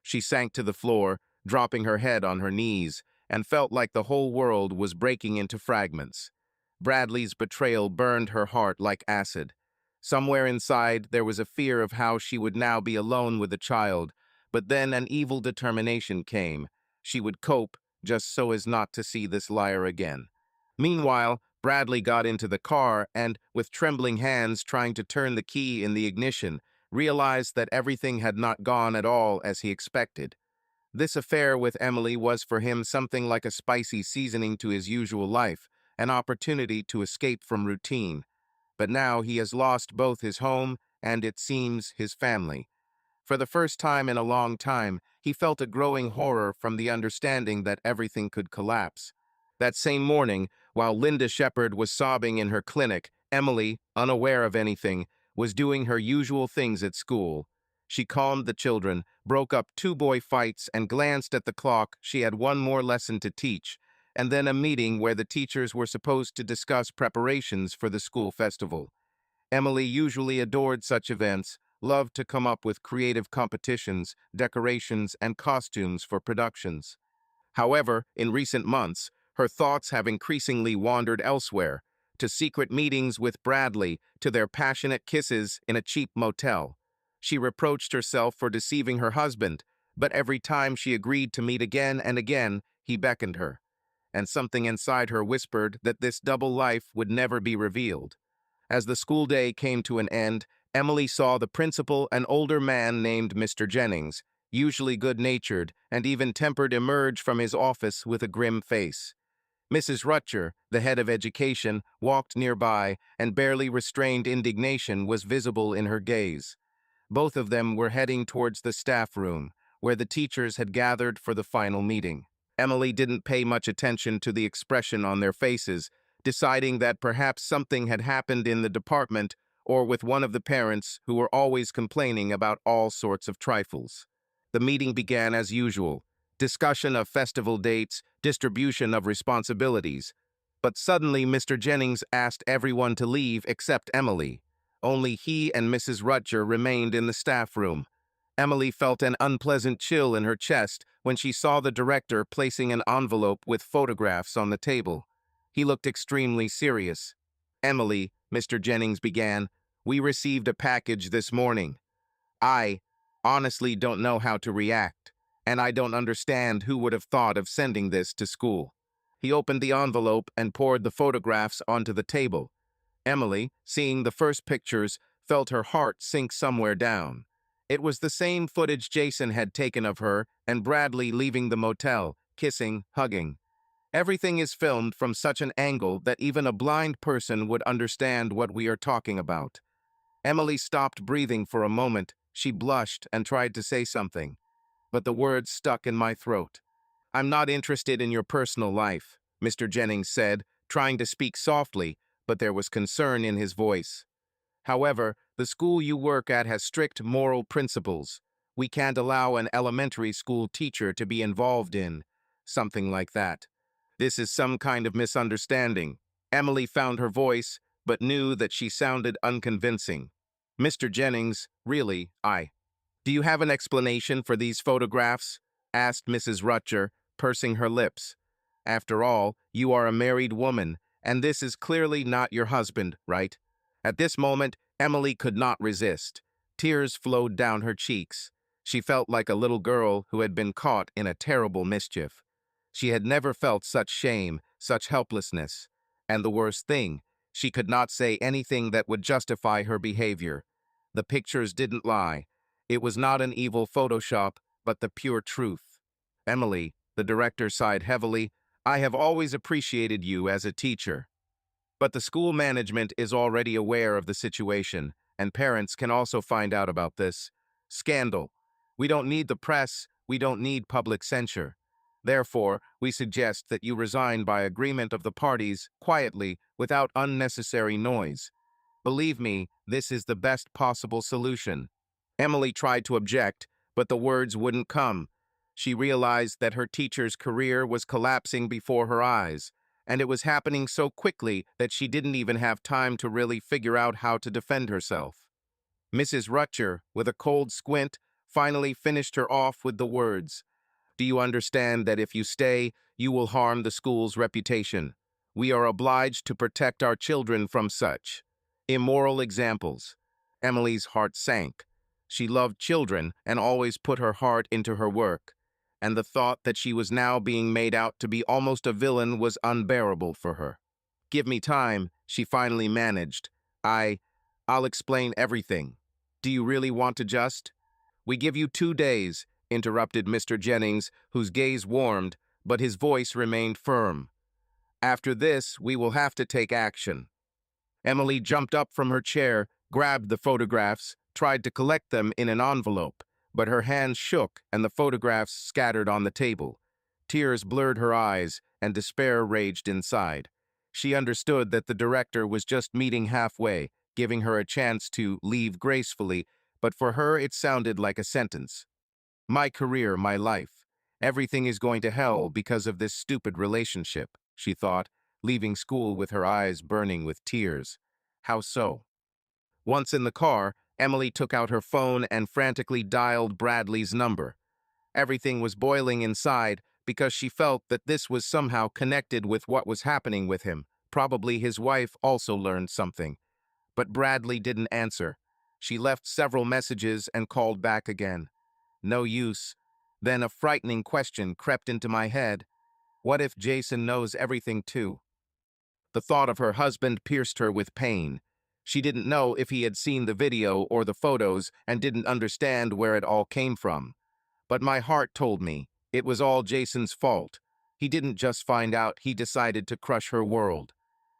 She sank to the floor, dropping her head on her knees, and felt like the whole world was breaking into fragments. Bradley's betrayal burned her heart like acid. Somewhere inside, there was a fear of how she would now be alone with the child, but then an evil determination came. She would cope, just so as not to see this liar again. Meanwhile, Bradley got into the car and, with trembling hands trying to turn the key in the ignition, realized that everything had not gone at all as he expected. This affair with Emily was for him something like a spicy seasoning to his usual life, an opportunity to escape from routine. But now he has lost both his home and, it seems, his family. For the first time in a long time, he felt a growing horror from the understanding that everything could collapse. That same morning, while Linda Shepherd was sobbing in her clinic, Emily, unaware of anything, was doing her usual things at school. She calmed the children, broke up two boy fights, and glanced at the clock. She had one more lesson to teach, and then a meeting where the teachers were supposed to discuss preparations for the school festival. Emily usually adored such events, loved to come up with creative competitions, decorations, and costumes for productions. However, in recent months, her thoughts have increasingly wandered elsewhere, to secret meetings with Bradley, to their passionate kisses in a cheap motel. She reproached herself for deceiving her husband, but every time she agreed to meet again and again, he beckoned her. And something inside her whispered that this double life would never be revealed. As the school day came to an end, Emily saw the principal, an older man named Mr. Jennings, usually good-natured and even tempered, emerge from his office with a grim face. Mrs. Rutcher, the head of education, walked nearby, and barely restrained indignation was visible in her gaze. Both of them were heading towards the staff room, where the teachers had gathered for the final meeting. Emily didn't pay much attention to the expression on their faces, deciding that perhaps something had happened in the department or with one of the parents who were always complaining about all sorts of trifles. The meeting began as usual, discussion of festival dates, distribution of responsibilities. But suddenly Mr. Jennings asked everyone to leave except Emily. Only he and Mrs. Rutger remained in the staff room. Emily felt an unpleasant chill in her chest when she saw the director placing an envelope with photographs on the table. He looked extremely serious. Emily, Mr. Jennings began, we received a package this morning. I honestly don't know how to react, and I don't understand who would have thought of sending this to school. He opened the envelope and poured the photographs onto the table. Emily, seeing the first pictures, felt her heart sink somewhere down. It was the same footage Jason had taken of her and Bradley leaving the motel, kissing, hugging. Everything is filmed from such an angle that even a blind person would understand what we are talking about. Emily stopped breathing for a moment. She blushed and tried to say something, but the words stuck in my throat. "I'm not interested in your personal life," Mr. Jennings said, trying to speak softly, but there was concern in his voice. "However, the school you work at has strict moral principles. We can't allow an elementary school teacher to be involved in something like that. This is some kind of misunderstanding." Emily found her voice, but knew that she sounded unconvincing. "Mr. Jennings, really, do you have an explanation for these photographs?" asked Mrs. Rutcher, pursing her lips. "After all, you are a married woman, and this is clearly not your husband, right?" At this moment, Emily could not resist. Tears flowed down her cheeks. She felt like a little girl who had been caught in a terrible mischief. She had never felt such shame, such helplessness. And the worst thing, she could not say anything that would justify her behavior. The pictures didn't lie. It was not an evil Photoshop, but the pure truth. "Emily," the director sighed heavily, "I have always appreciated you as a teacher. But the school management is already aware of the situation, and parents can also find out about this. Scandal. We don't need the press, we don't need public censure. Therefore, we suggest that you resign by agreement of the parties, quietly, without unnecessary noise. Believe me, this is the best possible solution." Emily tried to object, but the words wouldn't come. She realized that her teacher's career was collapsing before her eyes, and it was happening so quickly that she didn't even have time to really figure out how to defend herself. Mrs. Rutcher, with a cold squint, finally finished her off with the words, "Do you understand that if you stay, you will harm the school's reputation? We are obliged to protect our children from such immoral examples." Emily's heart sank. She loved children and always put her heart into her work, and the thought that she was now being made out to be almost a villain was unbearable for her. "Give me time," she finally managed. I'll explain everything. Do you really want to just?" "We give you 2 days," interrupted Mr. Jennings, whose gaze warmed, but his voice remained firm. "After this, we will have to take action." Emily jumped up from her chair, grabbed the photographs, tried to collect them in an envelope, but her hands shook and the photographs scattered on the table. Tears blurred her eyes, and despair raged inside. She understood that the director was just meeting halfway, giving her a chance to leave gracefully, but for her it sounded like a sentence. "My career, my life. Everything is going to hell because of this stupid relationship," she thought, leaving school with her eyes burning with tears. How so? Once in the car, Emily took out her phone and frantically dialed Bradley's number. Everything was boiling inside because she felt that this was somehow connected with what was happening with him. Probably his wife also learned something. But Bradley didn't answer. She left several messages and called back again. No use. Then a frightening question crept into my head. What if Jason knows everything too? The thought of her husband pierced her with pain. She didn't know if he had seen the video or the photos and didn't understand where it all came from. But my heart told me it was all Jason's fault. He didn't just find out, he decided to crush her world.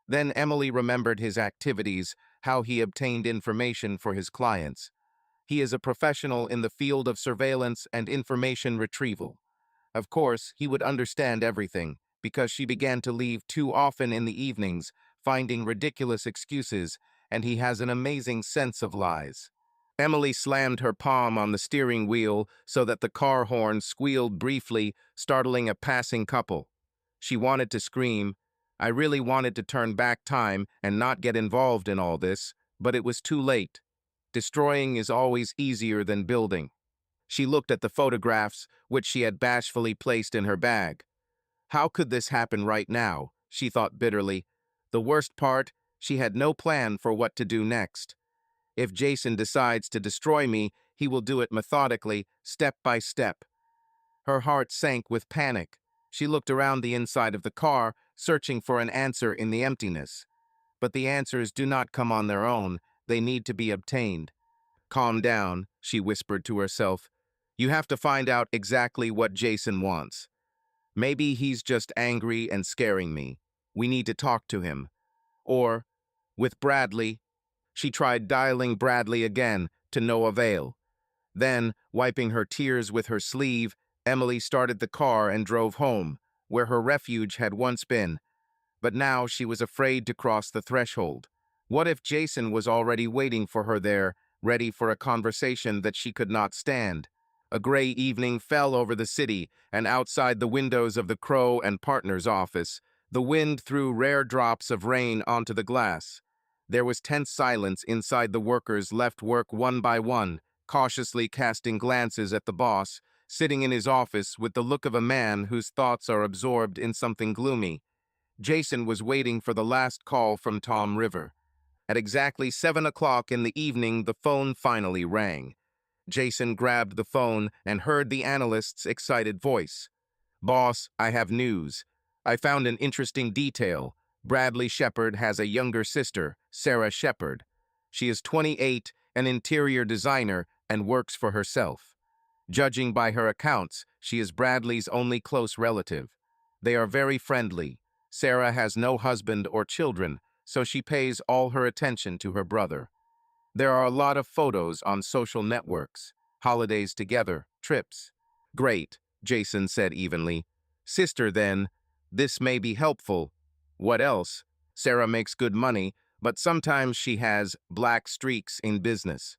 Then Emily remembered his activities, how he obtained information for his clients. He is a professional in the field of surveillance and information retrieval. Of course, he would understand everything, because she began to leave too often in the evenings, finding ridiculous excuses, and he has an amazing sense of lies. Emily slammed her palm on the steering wheel so that the car horn squealed briefly, startling a passing couple. She wanted to scream. I really wanted to turn back time and not get involved in all this, but it was too late. Destroying is always easier than building. She looked at the photographs, which she had bashfully placed in her bag. How could this happen right now? She thought bitterly. The worst part, she had no plan for what to do next. If Jason decides to destroy me, he will do it methodically, step by step. Her heart sank with panic. She looked around the inside of the car, searching for an answer in the emptiness. But the answers do not come on their own, they need to be obtained. "Calm down," she whispered to herself. "You have to find out exactly what Jason wants." Maybe he's just angry and scaring me. We need to talk to him. Or, with Bradley, she tried dialing Bradley again, to no avail. Then, wiping her tears with her sleeve, Emily started the car and drove home, where her refuge had once been. But now she was afraid to cross the threshold. What if Jason was already waiting for her there, ready for a conversation that she could not stand? A gray evening fell over the city, and outside the windows of the Crow and Partners office, the wind threw rare drops of rain onto the glass. There was tense silence inside. The workers left work one by one, cautiously casting glances at the boss, sitting in his office with the look of a man whose thoughts are absorbed in something gloomy. Jason was waiting for the last call from Tom River. At exactly 7 o'clock in the evening, the phone finally rang. Jason grabbed the phone and heard the analyst's excited voice. "Boss, I have news. I found an interesting detail. Bradley Shepard has a younger sister, Sarah Shepard. She is 28, an interior designer, and works for herself. Judging by her accounts, she is Bradley's only close relative. They are very friendly. Sarah has no husband or children, so she pays all her attention to her brother. There are a lot of photos on social networks, holidays together, trips." "Great," Jason said evenly. "Sister, then. This may be helpful." "What else?" "Sarah makes good money, but sometimes she has black streaks in business.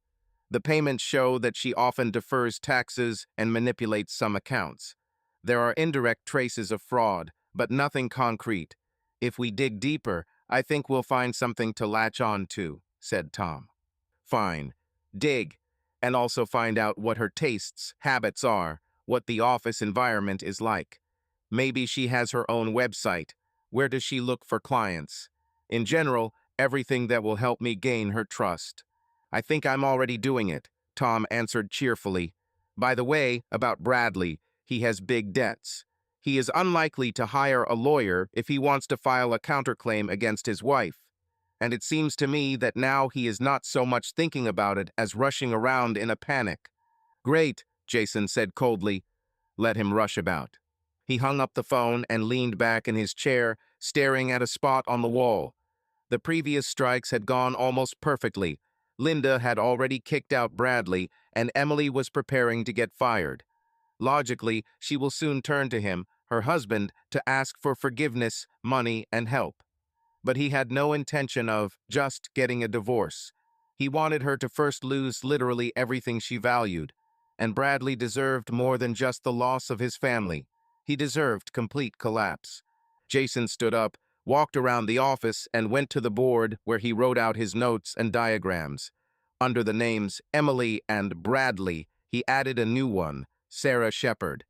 The payments show that she often defers taxes and manipulates some accounts. There are indirect traces of fraud, but nothing concrete. If we dig deeper, I think we'll find something to latch on to," said Tom. "Fine. Dig. And also find out what her tastes, habits are, what the office environment is like. Maybe she has her own website. Where does she look for clients? In general, everything that will help me gain her trust." "I think I'm already doing it," Tom answered cheerfully. "By the way, about Bradley, he has big debts. He is unlikely to hire a lawyer if he wants to file a counterclaim against his wife. And it seems to me that now he is not so much thinking about it as rushing around in a panic." "Great," Jason said coldly. "Let him rush about." He hung up the phone and leaned back in his chair, staring at a spot on the wall. The previous strikes had gone almost perfectly. Linda had already kicked out Bradley, and Emily was preparing to get fired. Logically, she will soon turn to him, her husband, to ask for forgiveness, money, and help. But he had no intention of just getting a divorce. He wanted her to first lose literally everything she valued. And Bradley deserved more than just the loss of his family. He deserved complete collapse. Jason stood up, walked around the office, and went to the board where he wrote out his notes and diagrams. Under the names Emily and Bradley, he added a new one, Sarah Shepard.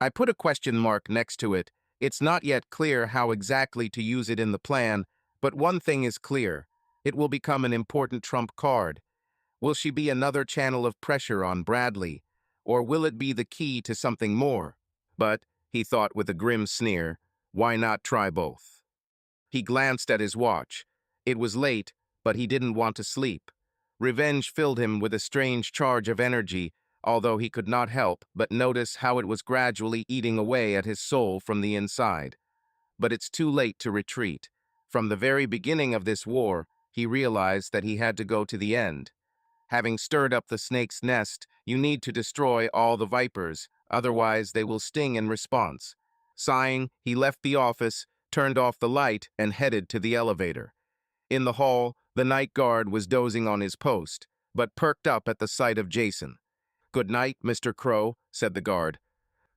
I put a question mark next to it. It's not yet clear how exactly to use it in the plan, but one thing is clear. It will become an important trump card. Will she be another channel of pressure on Bradley, or will it be the key to something more? But, he thought with a grim sneer, why not try both? He glanced at his watch. It was late, but he didn't want to sleep. Revenge filled him with a strange charge of energy, although he could not help but notice how it was gradually eating away at his soul from the inside. But it's too late to retreat. From the very beginning of this war, he realized that he had to go to the end. Having stirred up the snake's nest, you need to destroy all the vipers, otherwise they will sting in response. Sighing, he left the office, turned off the light, and headed to the elevator. In the hall, the night guard was dozing on his post, but perked up at the sight of Jason. "Good night, Mr. Crow," said the guard.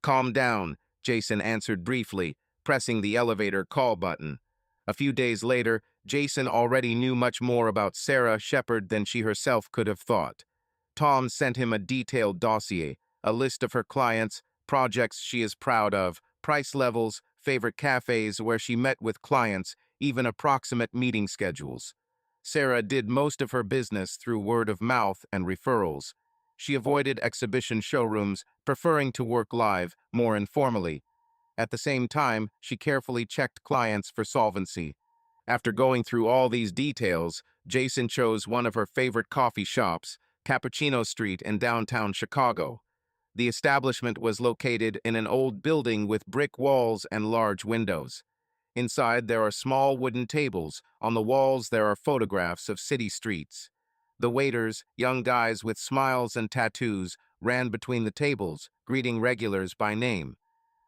"Calm down," Jason answered briefly, pressing the elevator call button. A few days later, Jason already knew much more about Sarah Shepard than she herself could have thought. Tom sent him a detailed dossier, a list of her clients, projects she is proud of, price levels, favorite cafes where she met with clients, even approximate meeting schedules. Sarah did most of her business through word of mouth and referrals. She avoided exhibition showrooms, preferring to work live, more informally. At the same time, she carefully checked clients for solvency. After going through all these details, Jason chose one of her favorite coffee shops, Cappuccino Street in downtown Chicago. The establishment was located in an old building with brick walls and large windows. Inside, there are small wooden tables. On the walls, there are photographs of city streets. The waiters, young guys with smiles and tattoos, ran between the tables, greeting regulars by name.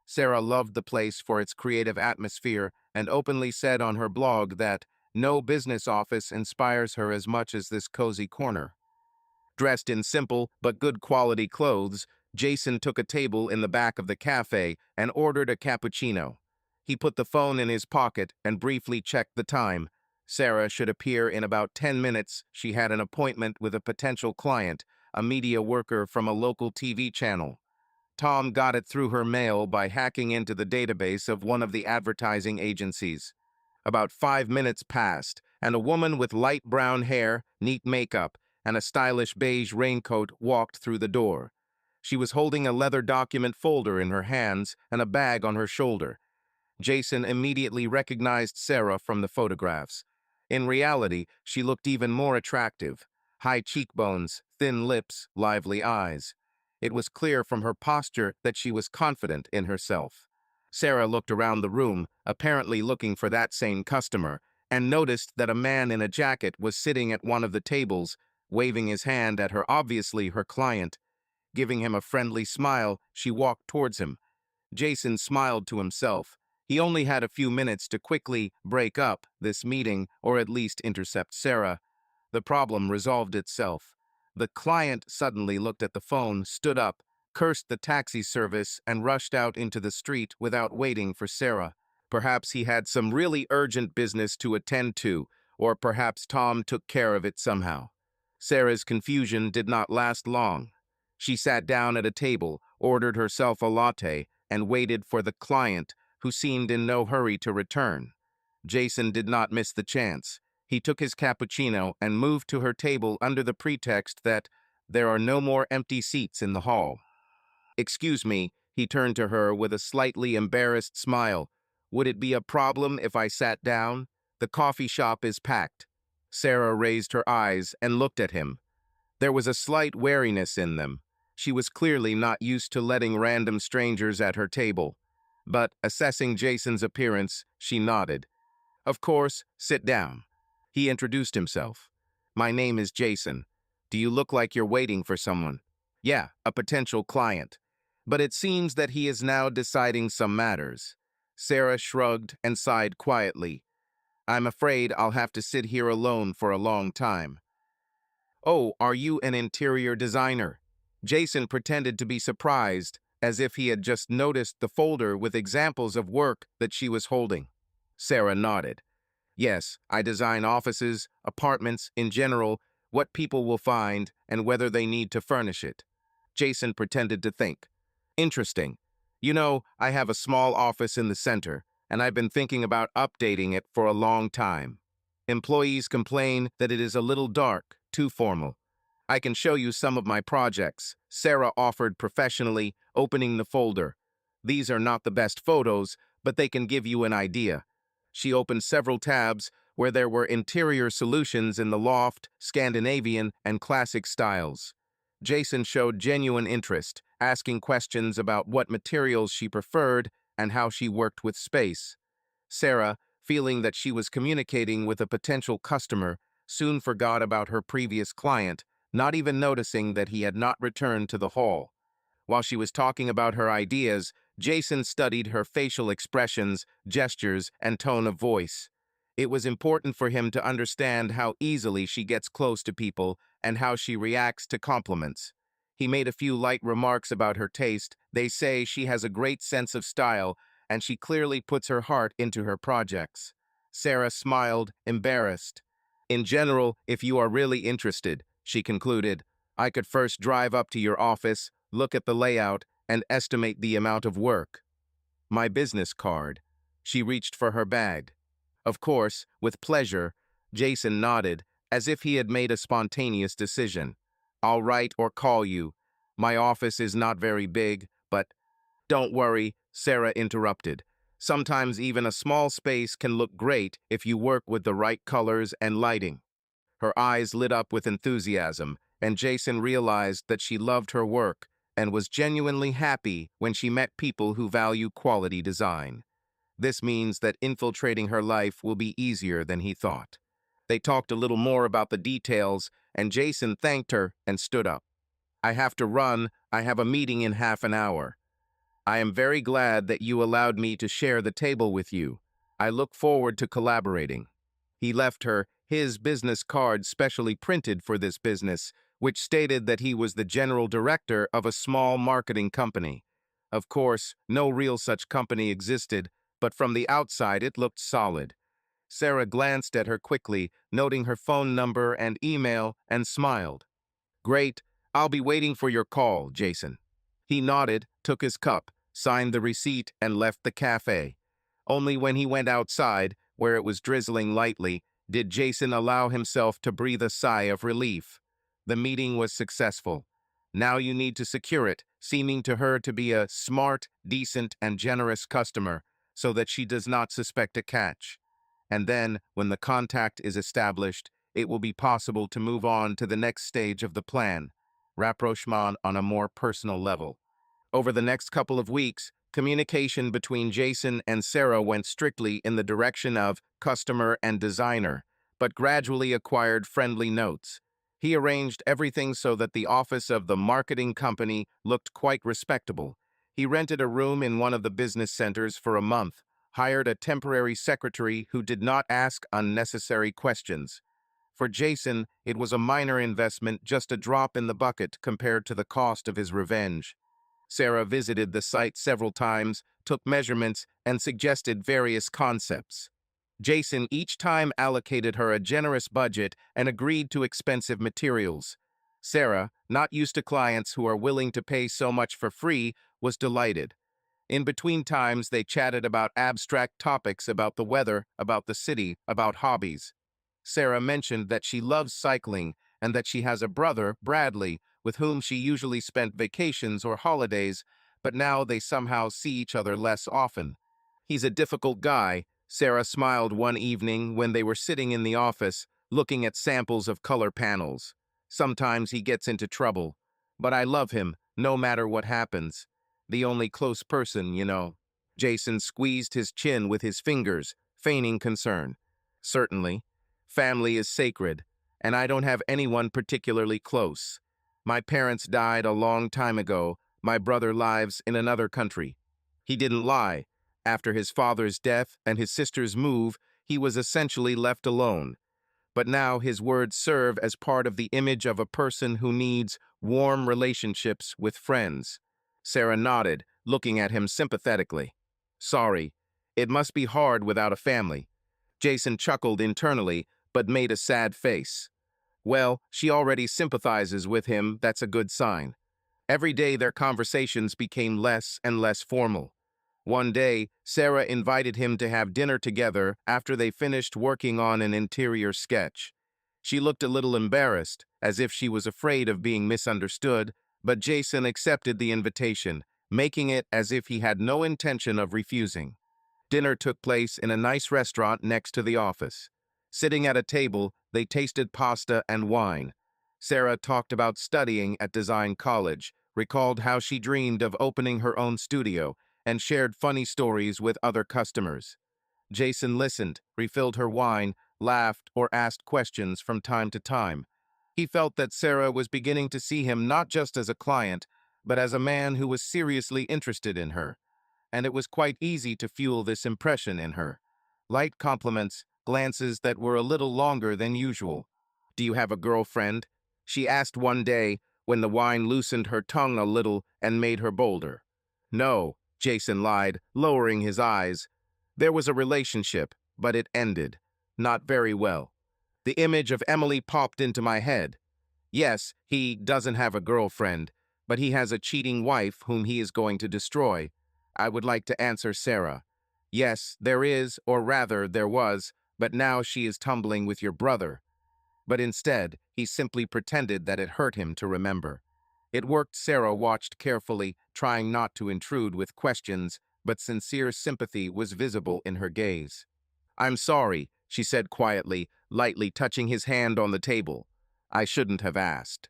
Sarah loved the place for its creative atmosphere and openly said on her blog that no business office inspires her as much as this cozy corner. Dressed in simple but good quality clothes, Jason took a table in the back of the cafe and ordered a cappuccino. He put the phone in his pocket and briefly checked the time. Sarah should appear in about 10 minutes. She had an appointment with a potential client, a media worker from a local TV channel. Tom got it through her mail by hacking into the database of one of the advertising agencies. About 5 minutes passed, and a woman with light brown hair, neat makeup, and a stylish beige raincoat walked through the door. She was holding a leather document folder in her hands and a bag on her shoulder. Jason immediately recognized Sarah from the photographs. In reality, she looked even more attractive. High cheekbones, thin lips, lively eyes. It was clear from her posture that she was confident in herself. Sarah looked around the room, apparently looking for that same customer, and noticed that a man in a jacket was sitting at one of the tables, waving his hand at her, obviously her client. Giving him a friendly smile, she walked towards him. Jason smiled to himself. He only had a few minutes to quickly break up this meeting or at least intercept Sarah. The problem resolved itself. The client suddenly looked at the phone, stood up, cursed the taxi service, and rushed out into the street without waiting for Sarah. Perhaps he had some really urgent business to attend to, or perhaps Tom took care of it somehow. Sarah's confusion did not last long. She sat down at a table, ordered herself a latte, and waited for the client, who seemed in no hurry to return. Jason did not miss the chance. He took his cappuccino and moved to her table under the pretext that there are no more empty seats in the hall. "Excuse me," he turned to her with a slightly embarrassed smile. "Would it be a problem if I sat down? The coffee shop is packed." Sarah raised her eyes and looked at him. There was a slight wariness in them. She was clearly not used to letting random strangers at her table. But, assessing Jason's appearance, she nodded. "Of course, sit down." He introduced himself. "My name is Jason. Do you look like you're waiting for someone?" "Yeah, a potential client. But it seems that he is now deciding some matters." Sarah shrugged and sighed quietly. "I'm afraid I'll have to sit here alone for a long time." "Oh, are you an interior designer?" Jason pretended to be surprised, as if he had just noticed the folder with examples of work that she was holding. Sarah nodded. "Yes, I design offices, apartments, in general, what people will find, and whether they need to furnish it." Jason pretended to think. "Interesting. You know, I have a small office in the center, and I've been thinking about updating it for a long time. Employees complain that it is a little dark, too formal. I can show you some of my projects," Sarah offered professionally, opening the folder. "These are not the best photos, but they can give you an idea." She opened several tabs where there were interior solutions in the loft, Scandinavian, and classic styles. Jason showed genuine interest, asking questions about what materials she preferred and how she worked with space. Sarah, feeling that she was communicating with a potential customer, soon forgot about her previous client, not even noticing that he had not returned to the hall. While she was talking about her ideas, Jason studied her facial expressions, gestures, and tone of voice. It was important for him to understand how easily she gets close to people and how she reacts to compliments. He made a few light remarks about her taste. "They say she has a great sense of style, and she clearly puts her heart into her projects." Sarah smiled, embarrassed. "In general, if you are really interested," she concluded, "I could first drive up to your office, look at the layout, and estimate the amount of work." "My business card." She reached for her bag. "Of course, with pleasure." Jason nodded, as if he had made a spontaneous decision. "I'll write or call you. My office is not very big, but—" "Don't worry," Sarah interrupted. "Sometimes even a small space can look great if you work with the right colors and lighting." Her eyes lit up with enthusiasm, and Jason realized that she loved her work. and was genuinely happy when she met people who value quality design. This means that infiltrating her life will be easier than he thought. They talked a little more about the details, and Jason thanked her and stood up. "I have to run. I have a meeting in half an hour. I am very glad that you allowed me to share the table with you. I look forward to collaborating." He left her his business card specially printed for this business, which stated that he was the general director of a small marketing company. Of course, no real such company existed, but from the outside it looked solid. Sarah glanced at her quickly, noting her phone number and email, and smiled. "Great. I'll be waiting for your call, Jason." He nodded, took his cup, signed the receipt, and left the cafe. Only when he went outside, where it was drizzling lightly, did Jason allow himself to breathe a sigh of relief. The meeting was successful. Now you need to secure it, seeming to her to be a smart, decent, and generous customer, so that she does not suspect a catch. And then, when the contact is established, it will be possible to move on to the next stage of the plan, rapprochement on a more personal level. Over the next couple of weeks, communication between Jason and Sarah went strictly in the direction of customer and designer, but gradually acquired friendly notes. He arranged everything so that the office of the marketing company looked quite respectable. He rented a room in one of the business centers for a month, hired a temporary secretary who did not ask unnecessary questions. For Jason, it was a minor investment, just a drop in the bucket compared to the cost of his revenge. Sarah visited the site several times, took measurements, and suggested various concepts. Jason each time allocated her a generous budget and agreed to expensive materials. Sarah, not used to clients who are willing to pay so much for free, was delighted. In between times, they chatted about abstract topics, about the weather, about the city, about hobbies. Sarah mentioned that she loves cycling and that she has a brother, Bradley, with whom she usually spent vacations or holidays, but now they somehow see each other less often. "He's a difficult guy," Sarah smiled one evening when they were sitting in the office, looking at samples of color panels. "Sometimes he gets into trouble, but I love him, no matter what happens. The only close person, you know." Jason squeezed his chin with his fingers, feigning concern. "Certainly. Family is sacred, and I don't have anyone particularly close. My parents died a long time ago. My brother lives in another country." He didn't lie. After his father's death and his sister's move, he was essentially left alone. But now his words serve as part of the image of a person who needs warm relationships with friends. Sarah nodded, looking at him sympathetically. "Sorry. It must be hard without a family." Jason chuckled internally, but made a sad face. "Well, she already sympathizes with him, that's a good sign." Every day their conversations became less and less formal. One day, Sarah invited him to have dinner together after they finished working on an interior sketch. She looked a little embarrassed, as if she was afraid of being misunderstood, but Jason accepted the invitation, making it as if he had no intention of refusing. Dinner took place in a nice restaurant next to the office. Sitting at a table, they tasted pasta and wine. Sarah talked about studying at design college, recalled how she dreamed of opening her own studio, and shared funny stories with other customers. Jason listened, refilled her wine, laughed, or asked questions from time to time. He felt that Sarah was beginning to see him not just as a client, but as a man who was seriously interested in her. And it was quite easy to fuel this impression in her. Light compliments, glances that were a little longer than usual. "Do you have a girlfriend?" she asked one day when the wine loosened her tongue a little and made her bolder. "No," Jason lied, lowering his eyes. "There was a relationship, but it ended. Not very well." The image of Emily popped into my head. Yes, he doesn't have a girlfriend, but he has a cheating wife whom he is going to destroy. I would like to answer Sarah. Yes, there is, or rather, there was, but now she is tumbling with your brother. But instead, he simply pretended that it hurt him to remember. It worked. Sarah watched carefully, trying not to intrude with questions, but sincere sympathy was visible in her gaze. "I'm sorry," she said quietly, lightly touching his hand on the table. "I shouldn't have asked."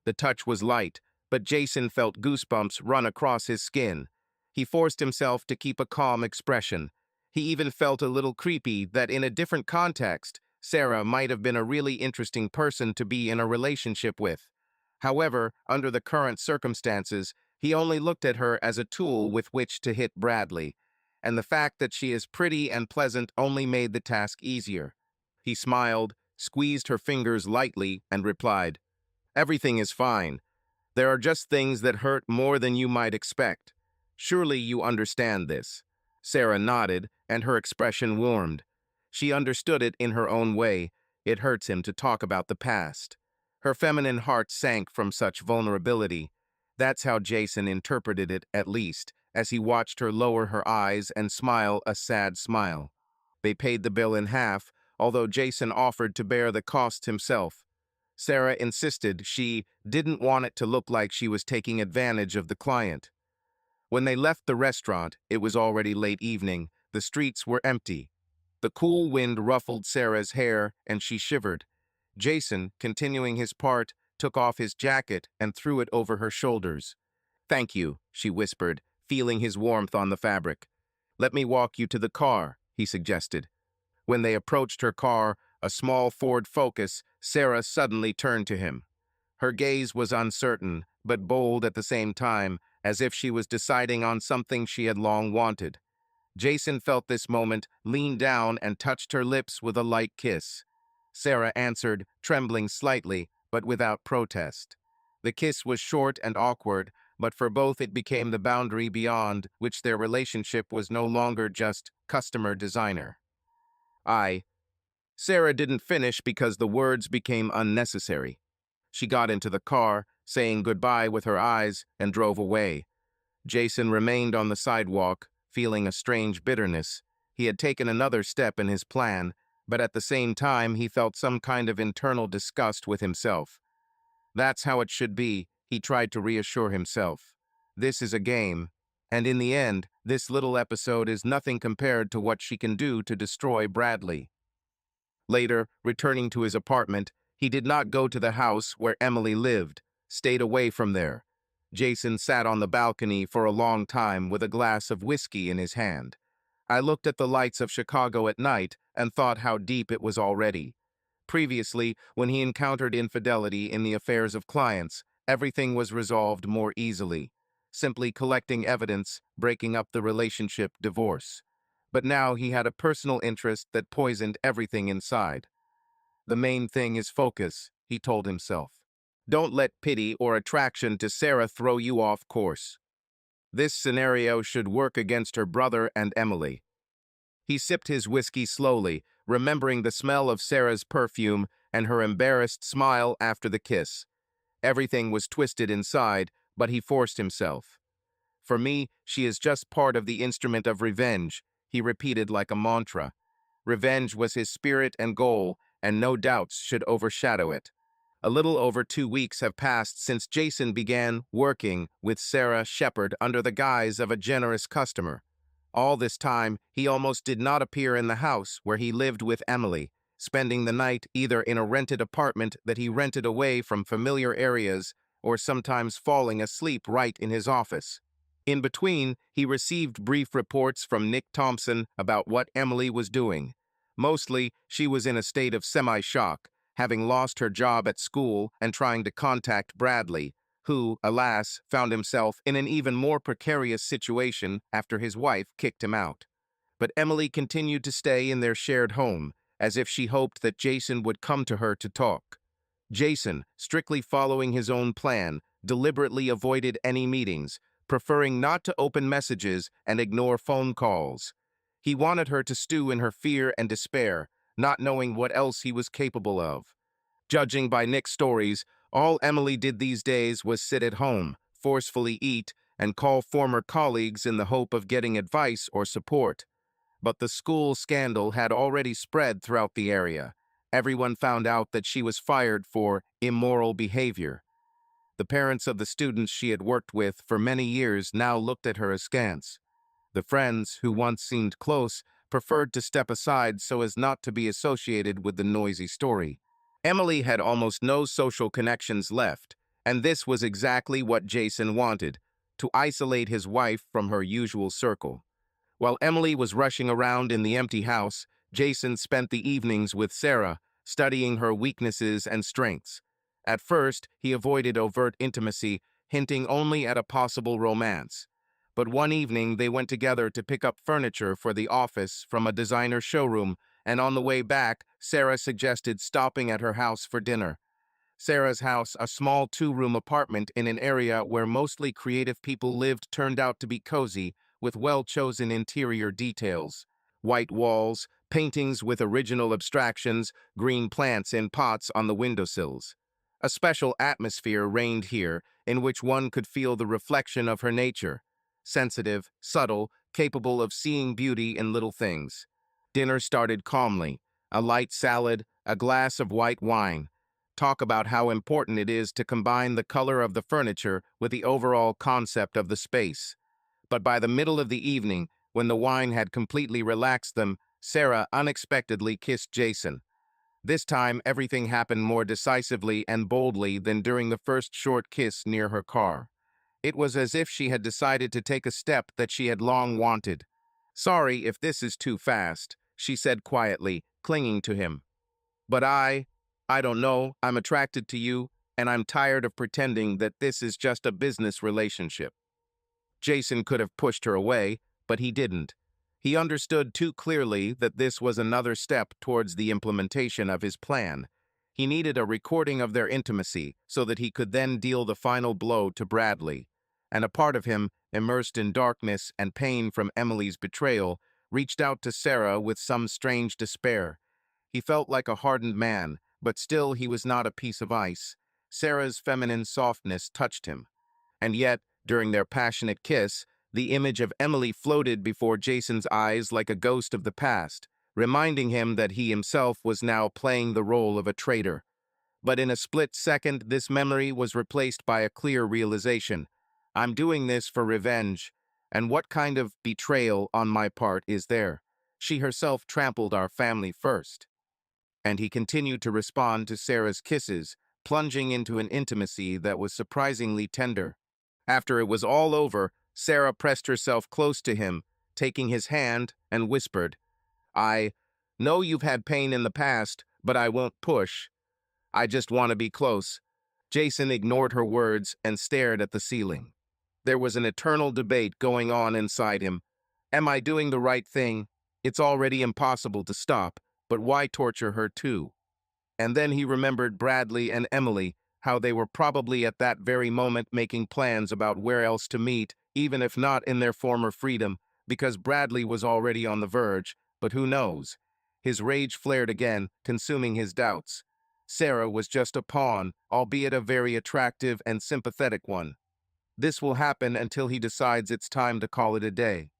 The touch was light, but Jason felt goosebumps run across his skin. He forced himself to keep a calm expression. He even felt a little creepy that in a different context, Sarah might have been a really interesting person to be in a relationship with. However, under the current circumstances, he only looked at her as a tool with which to hit Bradley, and the fact that she is pretty and pleasant only made the task easier. He smiled, squeezed her fingers lightly, and replied, "Everything is fine. There are just things that hurt more than you might expect. Surely you understand this." Sarah nodded, and her expression warmed. She understood it in her own way. It hurts him to talk about the past. Her feminine heart sank from such vulnerability. That's how Jason interpreted it, at least, as he watched her lower her eyes and smile a sad smile. They paid the bill in half, although Jason offered to bear the costs himself. Sarah insisted she didn't want it to look like she was taking advantage of the client. When they left the restaurant, it was already late evening. The streets were empty. The cool wind ruffled Sarah's hair, and she shivered. Jason, continuing his part, took off his jacket and threw it over her shoulders. "Thank you," she whispered, feeling his warmth on the fabric. "Let me walk you to the car," he suggested. When they approached her car, a small Ford Focus, Sarah suddenly turned to him. Her gaze was uncertain, but bold at the same time, as if she was deciding on something she had long wanted. Jason felt this moment, leaned down, and touched her lips with a light kiss. Sarah answered, trembling slightly, but without protest. The kiss was short and awkward, but for both it became the boundary beyond which their relationship was no longer just customer-designer. I. Sarah didn't finish because the words became unnecessary. She got into the car, saying goodbye with her eyes, and drove away. Jason remained on the sidewalk, feeling a strange bitterness. He had taken another step in his plan, but at the same time he felt some kind of internal disgust with himself. That's how it should be, he tried to reassure himself. This is a game, and in the end, this little episode is nothing compared to what she can do to destroy Bradley. Later, returning to his apartment, he did not go to the house where Emily lived, stayed away from there. Jason sat on the balcony for a long time with a glass of whiskey in his hand. I looked at the lights of Chicago at night and thought how deep it was already. Previously, when he encountered infidelity in the affairs of clients, everything was resolved more easily. Simply collecting evidence, breaking up the relationship, divorce. But now he had a personal interest that poisoned everything inside. The main thing is focus, he told himself. Don't let pity or attraction to Sarah throw you off course. This scenario should work against her brother and Emily. He sipped his whiskey slowly, remembering the smell of Sarah's perfume and her embarrassed smile after the kiss. Everything was twisted inside, but he forced himself. For me, she is just part of the instrument of revenge, he repeated like a mantra. Revenge was his spirit and goal, and no doubts should overshadow it. A little over 2 weeks have passed since Jason began working with Sarah Shepard under the guise of a generous customer. All this time, he almost did not appear in the house where he lived with Emily, spending the night either in a rented apartment that he rented away from familiar areas or sometimes falling asleep right in his office. In between, he received brief reports from Nick Thompson about what Emily was doing. Mostly, she was in a state of semi-shock, having lost her job at school and trying to contact Bradley, who, alas, found himself in an even more precarious situation after his wife kicked him out. But Emily continued to stay in their shared home, as if she hoped that Jason would come to her to talk. Jason, strictly following his own plan, deliberately avoided any meetings, preferring not to open messages and ignore phone calls. He wanted her to stew in her fear and despair, not knowing what else he was capable of. Judging by Nick's stories, all Emily did these days was sit at home, forcefully eat, and call former colleagues in the hope of getting advice or support. But the school scandal had already spread throughout the area. Everyone found out that she was fired for immoral behavior. The parents of the students she had worked with for many years now looked at her askance. The friends, who once seemed close, preferred to step aside so as not to be associated with the noisy story. Emily had almost no social connections left, And this was exactly what Jason wanted, to isolate his wife from her usual circle. While Emily was rushing around in the empty house, Jason spent the evenings with Sarah, studying her weaknesses and strengths. At first, he avoided overt intimacy, hinting only at a possible romance. But one evening, they went together to pick up furniture for the office from a designer showroom, and on the way back, Sarah suggested stopping at her house for dinner. Sarah's house, a small two-room apartment in an area where mostly creative people lived, turned out to be cozy, with well-chosen interior details. White walls, paintings with original abstractions, green plants in pots on the windowsills. A special atmosphere reigned here, in which one could feel the reflection of her nature. Sensitive, subtle, capable of seeing beauty in little things. Dinner started calmly. A light salad, a glass of white wine. Talk about how important it is to combine the color of the furniture with the overall concept of the space. But by the middle of the evening, when the wine had completely relaxed them, Sarah unexpectedly kissed Jason. This time, everything happened more decisively and boldly than during the first short kiss near her car. It was as if she had decided to take a step that she had long wanted. "Sorry if this is too fast," she said quietly, clinging to him. "But I don't know, I'm attracted to you, and I'm tired of pretending that this is just a business relationship." Jason could have pushed her away, but he didn't. He understood too clearly that this was another step towards the implementation of his plan. He needed a recording of their intimacy so that he could then deal the final blow to Bradley. And a part of him, immersed in darkness and pain from Emily's betrayal, reached out to Sarah with some strange despair. He felt like a hardened man, but still he was not a piece of ice. Sarah's feminine softness touched him. And yet, during their passionate kiss, the image of Emily floated before Jason's eyes like a ghost of the past, reminding him that he himself was now playing the role of a traitor. But in a split second, this memory was replaced by a clear realization. I'm doing this for revenge. And what kind of betrayal on my part is there? She herself trampled our family first. And he continued to respond to Sarah's kisses, plunging into an intimacy that was surprisingly tender. After it was all over, Sarah pressed herself close to him, taking his hand, and whispered, "I know you've had pain in the past, but I won't push. I just want to be close." Jason ignored her words and stared at the ceiling. There was an eternal debate going on inside him. Am I doing the right thing? It's already impossible to stop, but why torture her too? And then he remembered Bradley and Emily, how they were probably at that very moment making plans about where else to meet, even if not in their former freedom, because Bradley was already on the verge, but who knows? His rage flared again, consuming his doubts. Sarah was just a pawn, albeit a very attractive and sympathetic one. This will happen until he decides it's time to call it a day.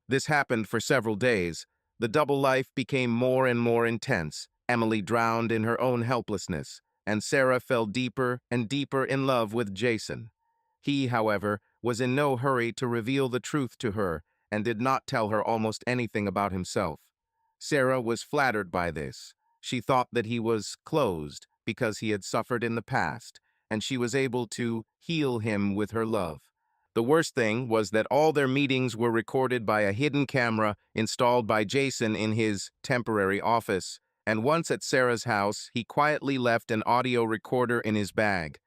This happened for several days. The double life became more and more intense. Emily drowned in her own helplessness, and Sarah fell deeper and deeper in love with Jason. He, however, was in no hurry to reveal the truth to her and did not tell her almost anything about himself. Sarah was flattered by this. She thought that he was closed because he had suffered in the past, and she was able to heal him with her love. The worst thing was that all their meetings were recorded by a hidden camera installed by Jason in his temporary office, and once at Sarah's house, he quietly left an audio recorder in his bag.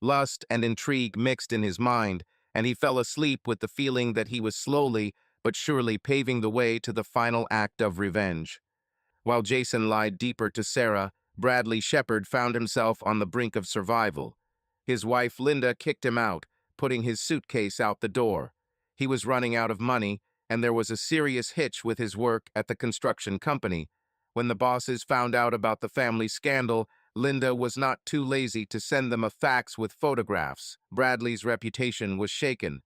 Lust and intrigue mixed in his mind, and he fell asleep with the feeling that he was slowly but surely paving the way to the final act of revenge. While Jason lied deeper to Sarah, Bradley Shepard found himself on the brink of survival. His wife Linda kicked him out, putting his suitcase out the door. He was running out of money, and there was a serious hitch with his work at the construction company. When the bosses found out about the family scandal, Linda was not too lazy to send them a fax with photographs. Bradley's reputation was shaken.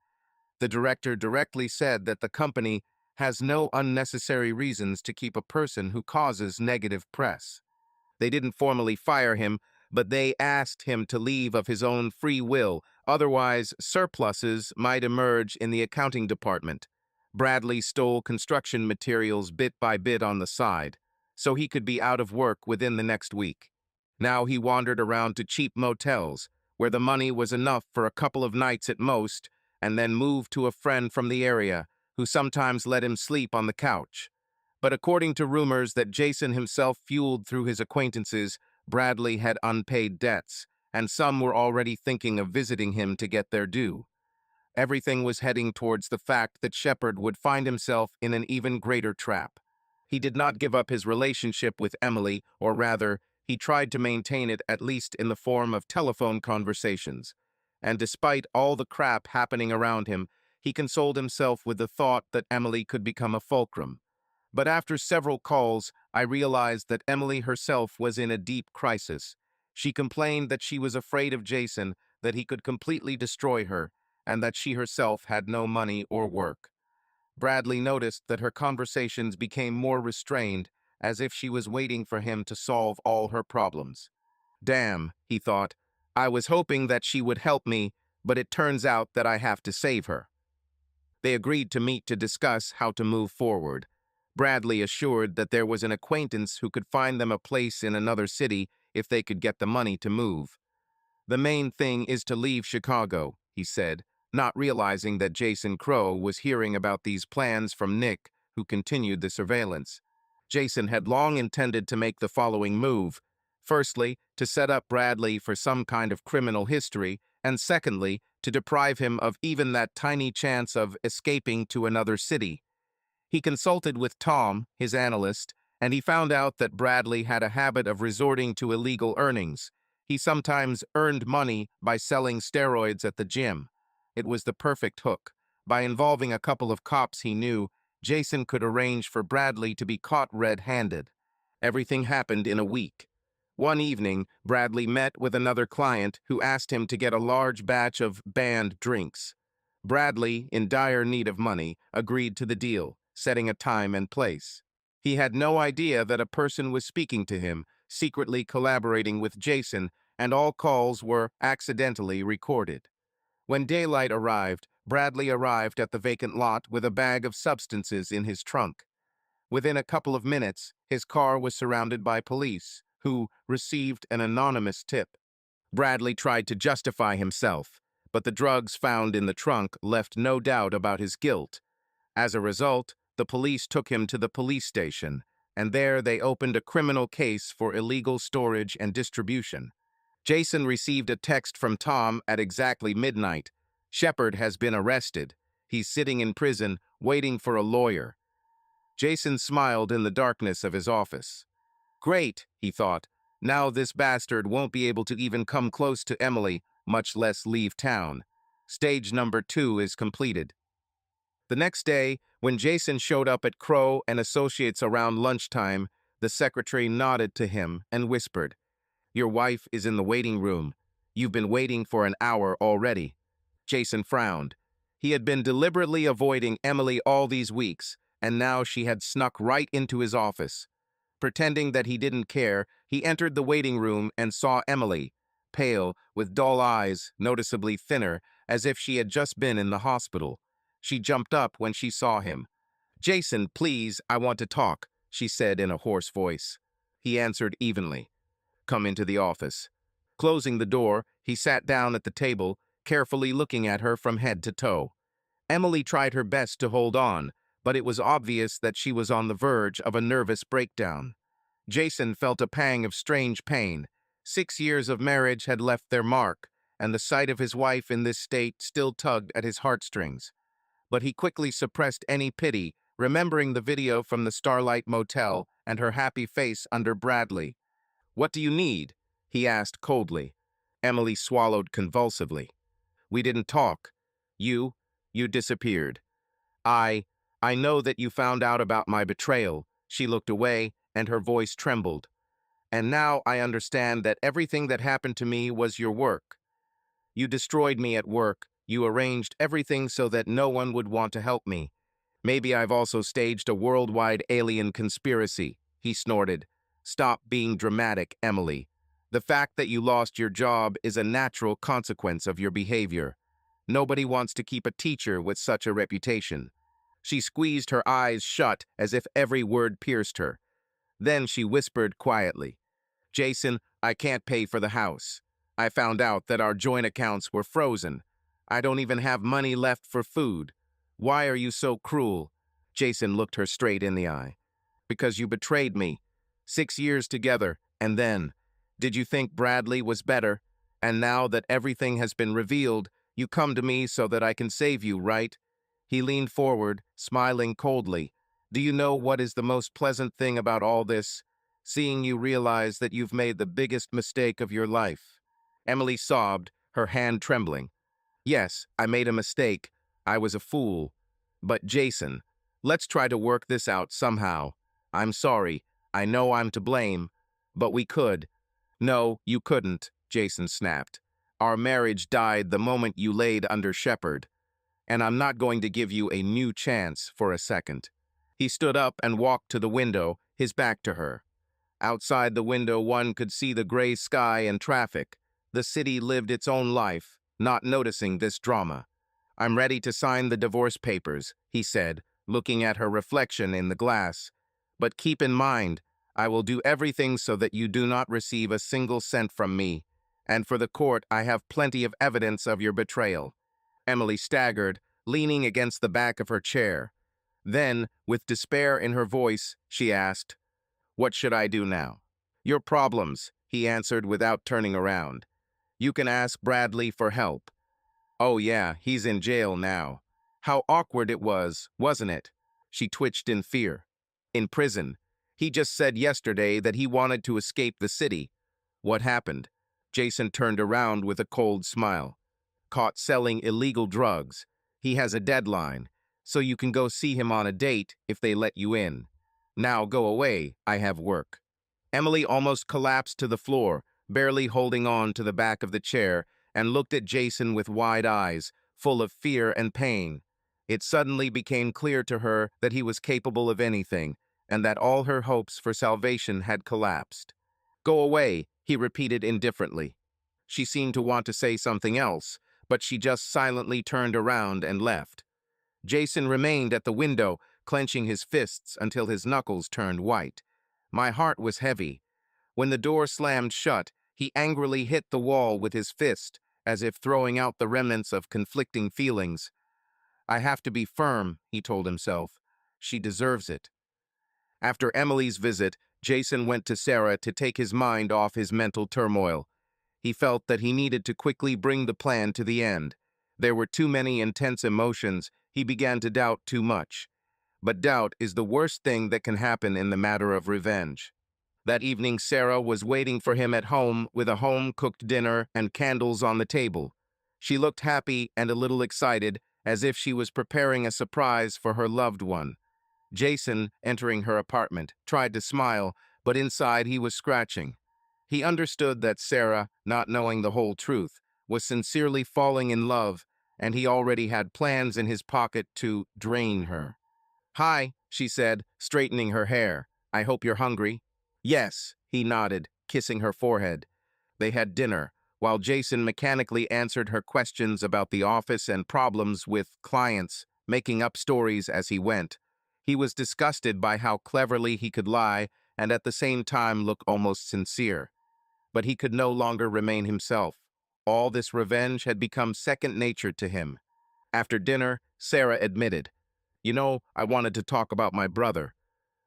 The director directly said that the company has no unnecessary reasons to keep a person who causes negative press. They didn't formally fire him, but they asked him to leave of his own free will, otherwise surpluses might emerge in the accounting department. Bradley stole construction materials bit by bit on the side, so he could be out of work within the next week. Now he wandered around to cheap motels, where the money was enough for a couple of nights at most, and then moved to a friend from the area, who sometimes let him sleep on the couch. But according to rumors that Jason himself fueled through his acquaintances, Bradley had unpaid debts, and some were already thinking of visiting him to get their due. Everything was heading towards the fact that Shepard would find himself in an even greater trap. He did not give up his relationship with Emily, or rather, he tried to maintain it at least in the form of telephone conversations. And despite all the crap happening around him, he consoled himself with the thought that Emily could become a fulcrum. But after several calls, I realized that Emily herself was in a deep crisis. She complained that she was afraid of Jason, that he could completely destroy her, and that she herself had no money or work. Bradley noticed that her conversations became more restrained, as if she was waiting for him to solve all her problems. Damn, he thought, I was hoping that she would help me, but it turns out that I have to save her. They agreed to meet to discuss how to move forward. Bradley assured that there was an acquaintance who could find them a place in another city if they could get the money to move. The main thing is to leave Chicago, he said, not realizing that Jason Crow was hearing about these plans from Nick, who continued the surveillance. Jason had long intended to make the following move. Firstly, to set up Bradley for some kind of criminal history, and secondly, to deprive him of even that tiny chance of escaping to another city. He consulted with Tom, his analyst, and he found out that Bradley had a habit of resorting to illegal earnings. He sometimes earned money by selling steroids at the gym. It was the perfect hook. By involving a couple of cops he knew, Jason could arrange for Bradley to be caught red-handed. Everything happened in a week. One evening, Bradley met with another client who asked him to get a large batch of banned drinks. Bradley, in dire need of money, agreed to the deal, setting a time and place. He had no idea that a person was speaking to him, secretly collaborating with Jason, and all calls were accidentally recorded. When daylight arrived, Bradley arrived at the vacant lot with a bag of substances in his trunk. Within a couple of minutes, his car was surrounded by police, who received an anonymous tip. Bradley tried to justify himself, but the drugs found in the trunk left no doubt about his guilt. As a result, the police took him to the police station, and there they opened a criminal case for illegal storage and distribution. Jason received a text from Tom at exactly midnight. Shepard has been arrested. He's sitting in prison, waiting for a lawyer. Jason smiled in the darkness of his office. Great, he thought. Now this bastard won't be able to even come close to Emily, much less leave town. Stage number 2 is completed. The next day, when Jason showed up at Crow and Associates around lunchtime, the secretary nodded to him and whispered, "Your wife is in the waiting room. You've been waiting for an hour already." Jason frowned. He had been deliberately avoiding Emily all these weeks, and now she had snuck right into his office. Pretending that he didn't care, he entered the waiting room and saw Emily, pale, with dull eyes, noticeably thinner, as if she had just been in the hospital. She jumped up when she saw him. "Jason, please, I want to talk," she said in a hoarse voice. He answered evenly, "Come into the office." Closing the door, he sat down at the table, carefully looking at her from head to toe. Emily tried her best to hold on, but it was obvious that she was on the verge of a nervous breakdown. Jason felt a pang of strange pain. 6 years of marriage had left their mark, and the sight of his wife in this state still tugged at his heartstrings. But he quickly suppressed any pity, remembering the video from the Starlight Motel and her happy face under Bradley. "What do you need?" he asked coldly. Emily swallowed convulsively. "We didn't talk. You disappeared. I know that you found out about my betrayal." She looked away, and her voice trembled. "And now I understand that everything that happened to me was your work. You destroyed me at work. You arranged everything so that no one would want to help me. Maybe I've also staged a worldwide alien conspiracy," he snorted. "Stop being dramatic, Emily. The fact that you lost your job is a natural consequence of your behavior. Nobody wants to keep a teacher with such a reputation." She squeezed her eyes shut as if every word pierced her. Then she whispered quietly, "Jason, I can't pay for the house. I found out that our joint accounts were frozen. I don't even have money left for food. Why are you so cruel?" Jason looked her straight in the eye. "Because you betrayed me. 6 years together, and then, did you think Bradley was better? And now that everything has been revealed, you come to me so that I can save you, right?" He leaned forward, smiling coldly. "Do you know what is the most pleasant thing about all this? Seeing you realize that you've made the biggest mistake of your life." Emily sobbed, her hand trembling. "Yes, I made a mistake. I was a fool. But Jason, let's try to work this out somehow. I'm sorry. I know I'm to blame. But we could." "No, you couldn't," Jason snapped. "Our marriage died the moment you laid under Shepard. And I'm not going to give you a new chance for a second." He stood up and walked to the window, his back to her. Outside the window, one could see the gray sky and traffic. The city lived its own life, not noticing this drama. "I'm ready to sign the divorce papers," he said, looking at her reflection in the glass. "But keep in mind, I will do everything so that you do not receive a single cent from me. And for the court, I have plenty of evidence of your betrayal." Emily staggered, leaning against the back of her chair. Then, with despair in her voice, she asked, "What should I do now?" "Your problems," he answered without turning around. "You can ask Bradley for help." "Oh yeah, he's in jail now." How awkward it was, wasn't it? She twitched in fear. "In prison. He just said yesterday that he wanted to escape the city." "What happened?" Jason turned around with a cold smile. "Caught selling illegal drugs. He has a deadline, so you can go see him on a date if they let you in. Now go away, I have work." Emily almost collapsed to the floor, barely holding on to the back of the chair, and looked at Jason with wide eyes, full of fear and pain. It suddenly became clear to her that he was capable of anything, and that all her hopes for salvation had collapsed. "Go away," he repeated indifferently. She seemed to want to say something else, but she just silently turned around and left. Jason remained at the window, clenching his fists until his knuckles turned white. My heart was heavy. When the door slammed shut, he angrily hit the wall with his fist, as if throwing out the remnants of conflicting feelings. "I have to be firm," he told himself. "She deserves it." After Emily's visit, Jason went to Sarah to take his mind off his mental turmoil. He felt that he needed to quickly bring the plan to the end. There were too many intense emotions. He began to doubt too much. But doubt is the worst thing that can happen in the matter of revenge. That evening, Sarah was waiting for him at home with a home-cooked dinner and candles on the table. She looked happy and a little excited, as if she was preparing a surprise for her loved one. Jason, entering her apartment, tried to smile, but inside he was scratching. He understood that Sarah, not knowing the whole truth, was sincerely falling in love, and he already had plans in his pocket to drain her. "Hi," she said, straightening her hair. "I hope you're hungry." "Yes," he nodded, kissing her forehead. They had dinner, while Jason mechanically answered her questions about the office and problems with clients, making up stories as he went. He was disgusted by how cleverly he could lie and at the same time look almost sincere. But he could no longer remain himself. All this revenge had become second nature to him. After dinner, Sarah admitted, "You know, I wanted to talk about my brother.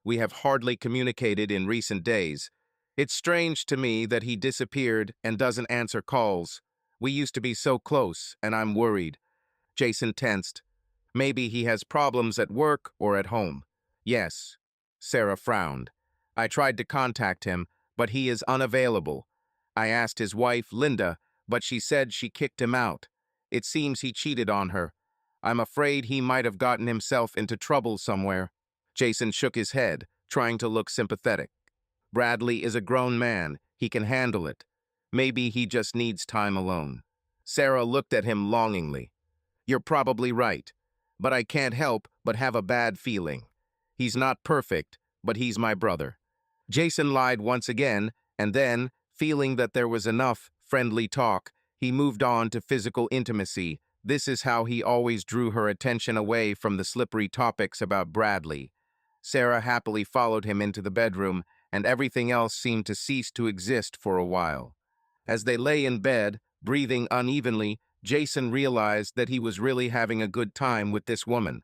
We have hardly communicated in recent days. It's strange to me that he disappeared and doesn't answer calls. We used to be so close, and I'm worried." Jason tensed. "Maybe he has problems at work or at home." "Yes." Sarah frowned. "I tried to contact him, but he is unavailable. I asked his wife, Linda, but she said she kicked him out. It seems he cheated on her. I'm afraid he might have gotten himself into trouble somewhere." Jason shook his head, trying to look sympathetic. "Bradley is a grown man. He can handle it. Maybe he just needs time alone." Sarah looked at him longingly. "You're probably right, but I can't help but have a bad feeling. He's not perfect, but he's my brother." Jason lied once again, and then, feeling that there was enough friendly talk, he moved on to physical intimacy. This is how he always drew her attention away from the slippery topics about Bradley. Sarah happily followed him into the bedroom, and everything else seemed to cease to exist for a while. As they lay in bed, breathing unevenly, Jason realized that he was really having a good time with this woman.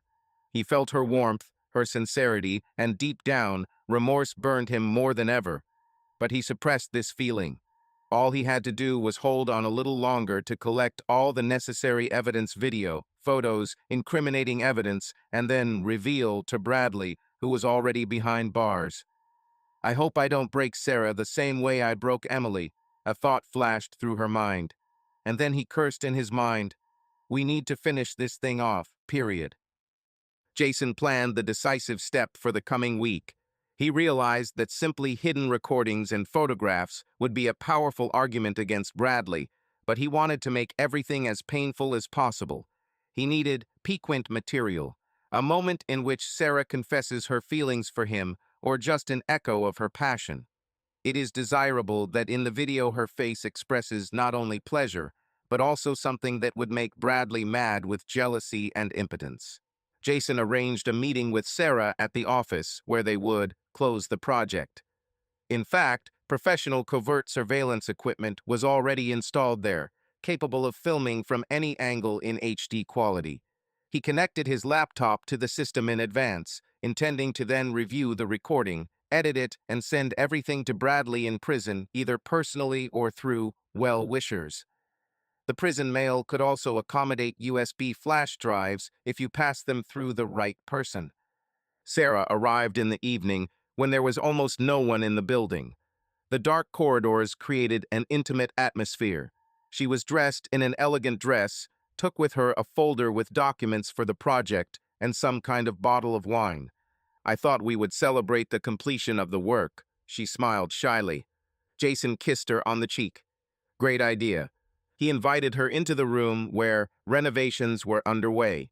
He felt her warmth, her sincerity, and deep down, remorse burned him more than ever. But he suppressed this feeling. All he had to do was hold on a little longer to collect all the necessary evidence, video, photos, incriminating evidence, and then reveal to Bradley, who was already behind bars. I hope I don't break Sarah the same way I broke Emily, a thought flashed through her mind. And then he cursed in his mind. We need to finish this thing off, period. Jason planned the decisive step for the coming week. He realized that simply hidden recordings and photographs would be a powerful argument against Bradley, but he wanted to make everything as painful as possible. He needed piquant material, a moment in which Sarah confesses her feelings for him or just an echo of her passion. It is desirable that in the video her face expresses not only pleasure, but also something that would make Bradley mad with jealousy and impotence. Jason arranged a meeting with Sarah at the office where they would close the project. In fact, professional covert surveillance equipment was already installed there, capable of filming from any angle in HD quality. He connected his laptop to the system in advance, intending to then review the recording, edit it, and send everything to Bradley in prison, either personally or through well-wishers. The prison mail could also accommodate USB flash drives if you pass them through the right person. Sarah arrived in the evening when there was almost no one in the building. The dark corridors created an intimate atmosphere. She was dressed in an elegant dress, took with her a folder with documents for the project and some kind of bottle of wine. I thought we would celebrate the completion of the work. She smiled shyly. Jason kissed her on the cheek. Great idea. He invited her into the room where renovations were underway.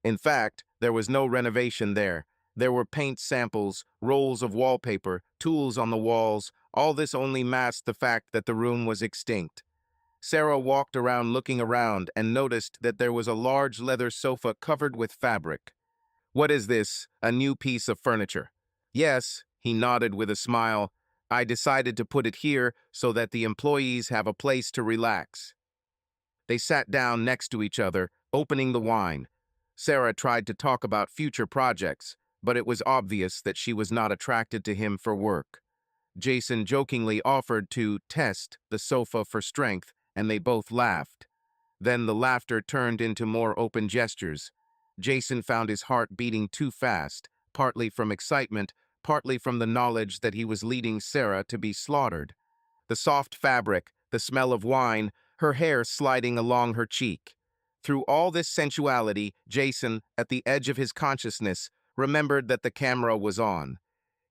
In fact, there was no renovation there. There were paint samples, rolls of wallpaper, tools on the walls. All this only masked the fact that the room was extinct. Sarah walked around looking around and noticed that there was a large leather sofa covered with fabric. What is this? A new piece of furniture? Yes, he nodded with a smile. I decided to put it here so that the employees have a place to relax. They sat down next to each other, opening the wine. Sarah tried to talk about future projects, but it was obvious that she was not attracted to him for work. Jason jokingly offered to test the sofa for strength, and they both laughed. Then the laughter turned into more open gestures. Jason found his heart beating too fast, partly from excitement, partly from the knowledge that he was leading Sarah to be slaughtered. The soft fabric, the smell of wine, her hair sliding along her cheek. Through all this sensuality, Jason, at the edge of his consciousness, remembered that the camera was on.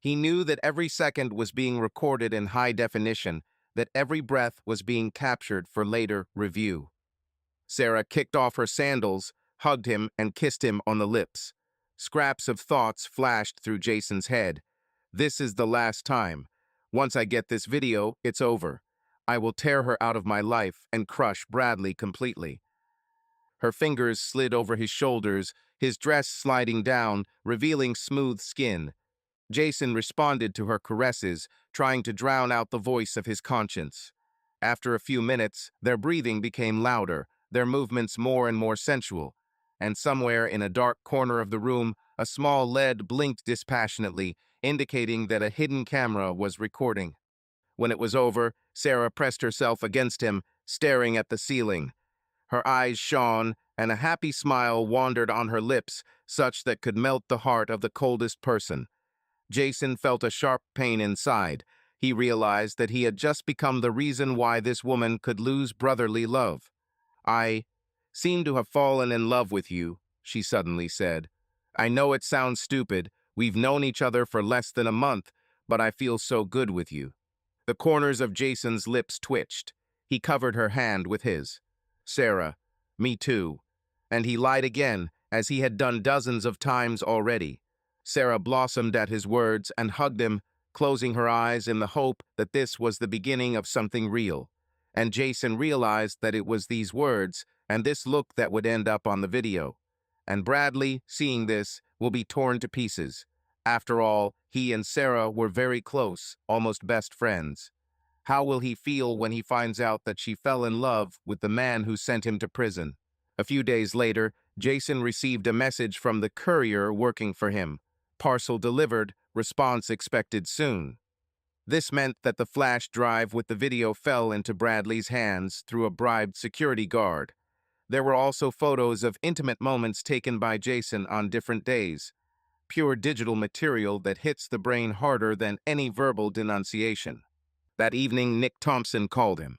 He knew that every second was being recorded in high definition, that every breath was being captured for later review. Sarah kicked off her sandals, hugged him, and kissed him on the lips. Scraps of thoughts flashed through Jason's head. This is the last time. Once I get this video, it's over. I will tear her out of my life and crush Bradley completely. Her fingers slid over his shoulders, his dress sliding down, revealing smooth skin. Jason responded to her caresses, trying to drown out the voice of his conscience. After a few minutes, their breathing became louder, their movements more and more sensual. And somewhere in a dark corner of the room, a small LED blinked dispassionately, indicating that a hidden camera was recording. When it was over, Sarah pressed herself against him, staring at the ceiling. Her eyes shone, and a happy smile wandered on her lips, such that could melt the heart of the coldest person. Jason felt a sharp pain inside. He realized that he had just become the reason why this woman could lose brotherly love. I seem to have fallen in love with you, she suddenly said. I know it sounds stupid. We've known each other for less than a month, but I feel so good with you. The corners of Jason's lips twitched. He covered her hand with his. Sarah, me too. And he lied again, as he had done dozens of times already. Sarah blossomed at his words and hugged him, closing her eyes in the hope that this was the beginning of something real. And Jason realized that it was these words and this look that would end up on the video. And Bradley, seeing this, will be torn to pieces. After all, he and Sarah were very close, almost best friends. How will he feel when he finds out that she fell in love with the man who sent him to prison? A few days later, Jason received a message from the courier working for him. Parcel delivered, response expected soon. This meant that the flash drive with the video fell into Bradley's hands through a bribed security guard. There were also photos of intimate moments taken by Jason on different days. Pure digital material that hits the brain harder than any verbal denunciation. That evening, Nick Thompson called him.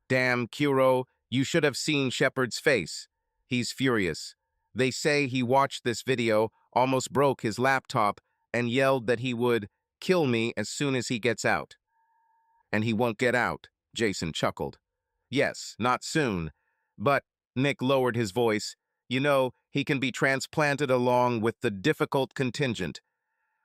"Damn, Kuro, you should have seen Shepard's face. He's furious. They say he watched this video, almost broke his laptop, and yelled that he would kill me as soon as he gets out." "And he won't get out," Jason chuckled. "Yes, not soon. But," Nick lowered his voice, "you know, he can be transplanted along with the difficult contingent.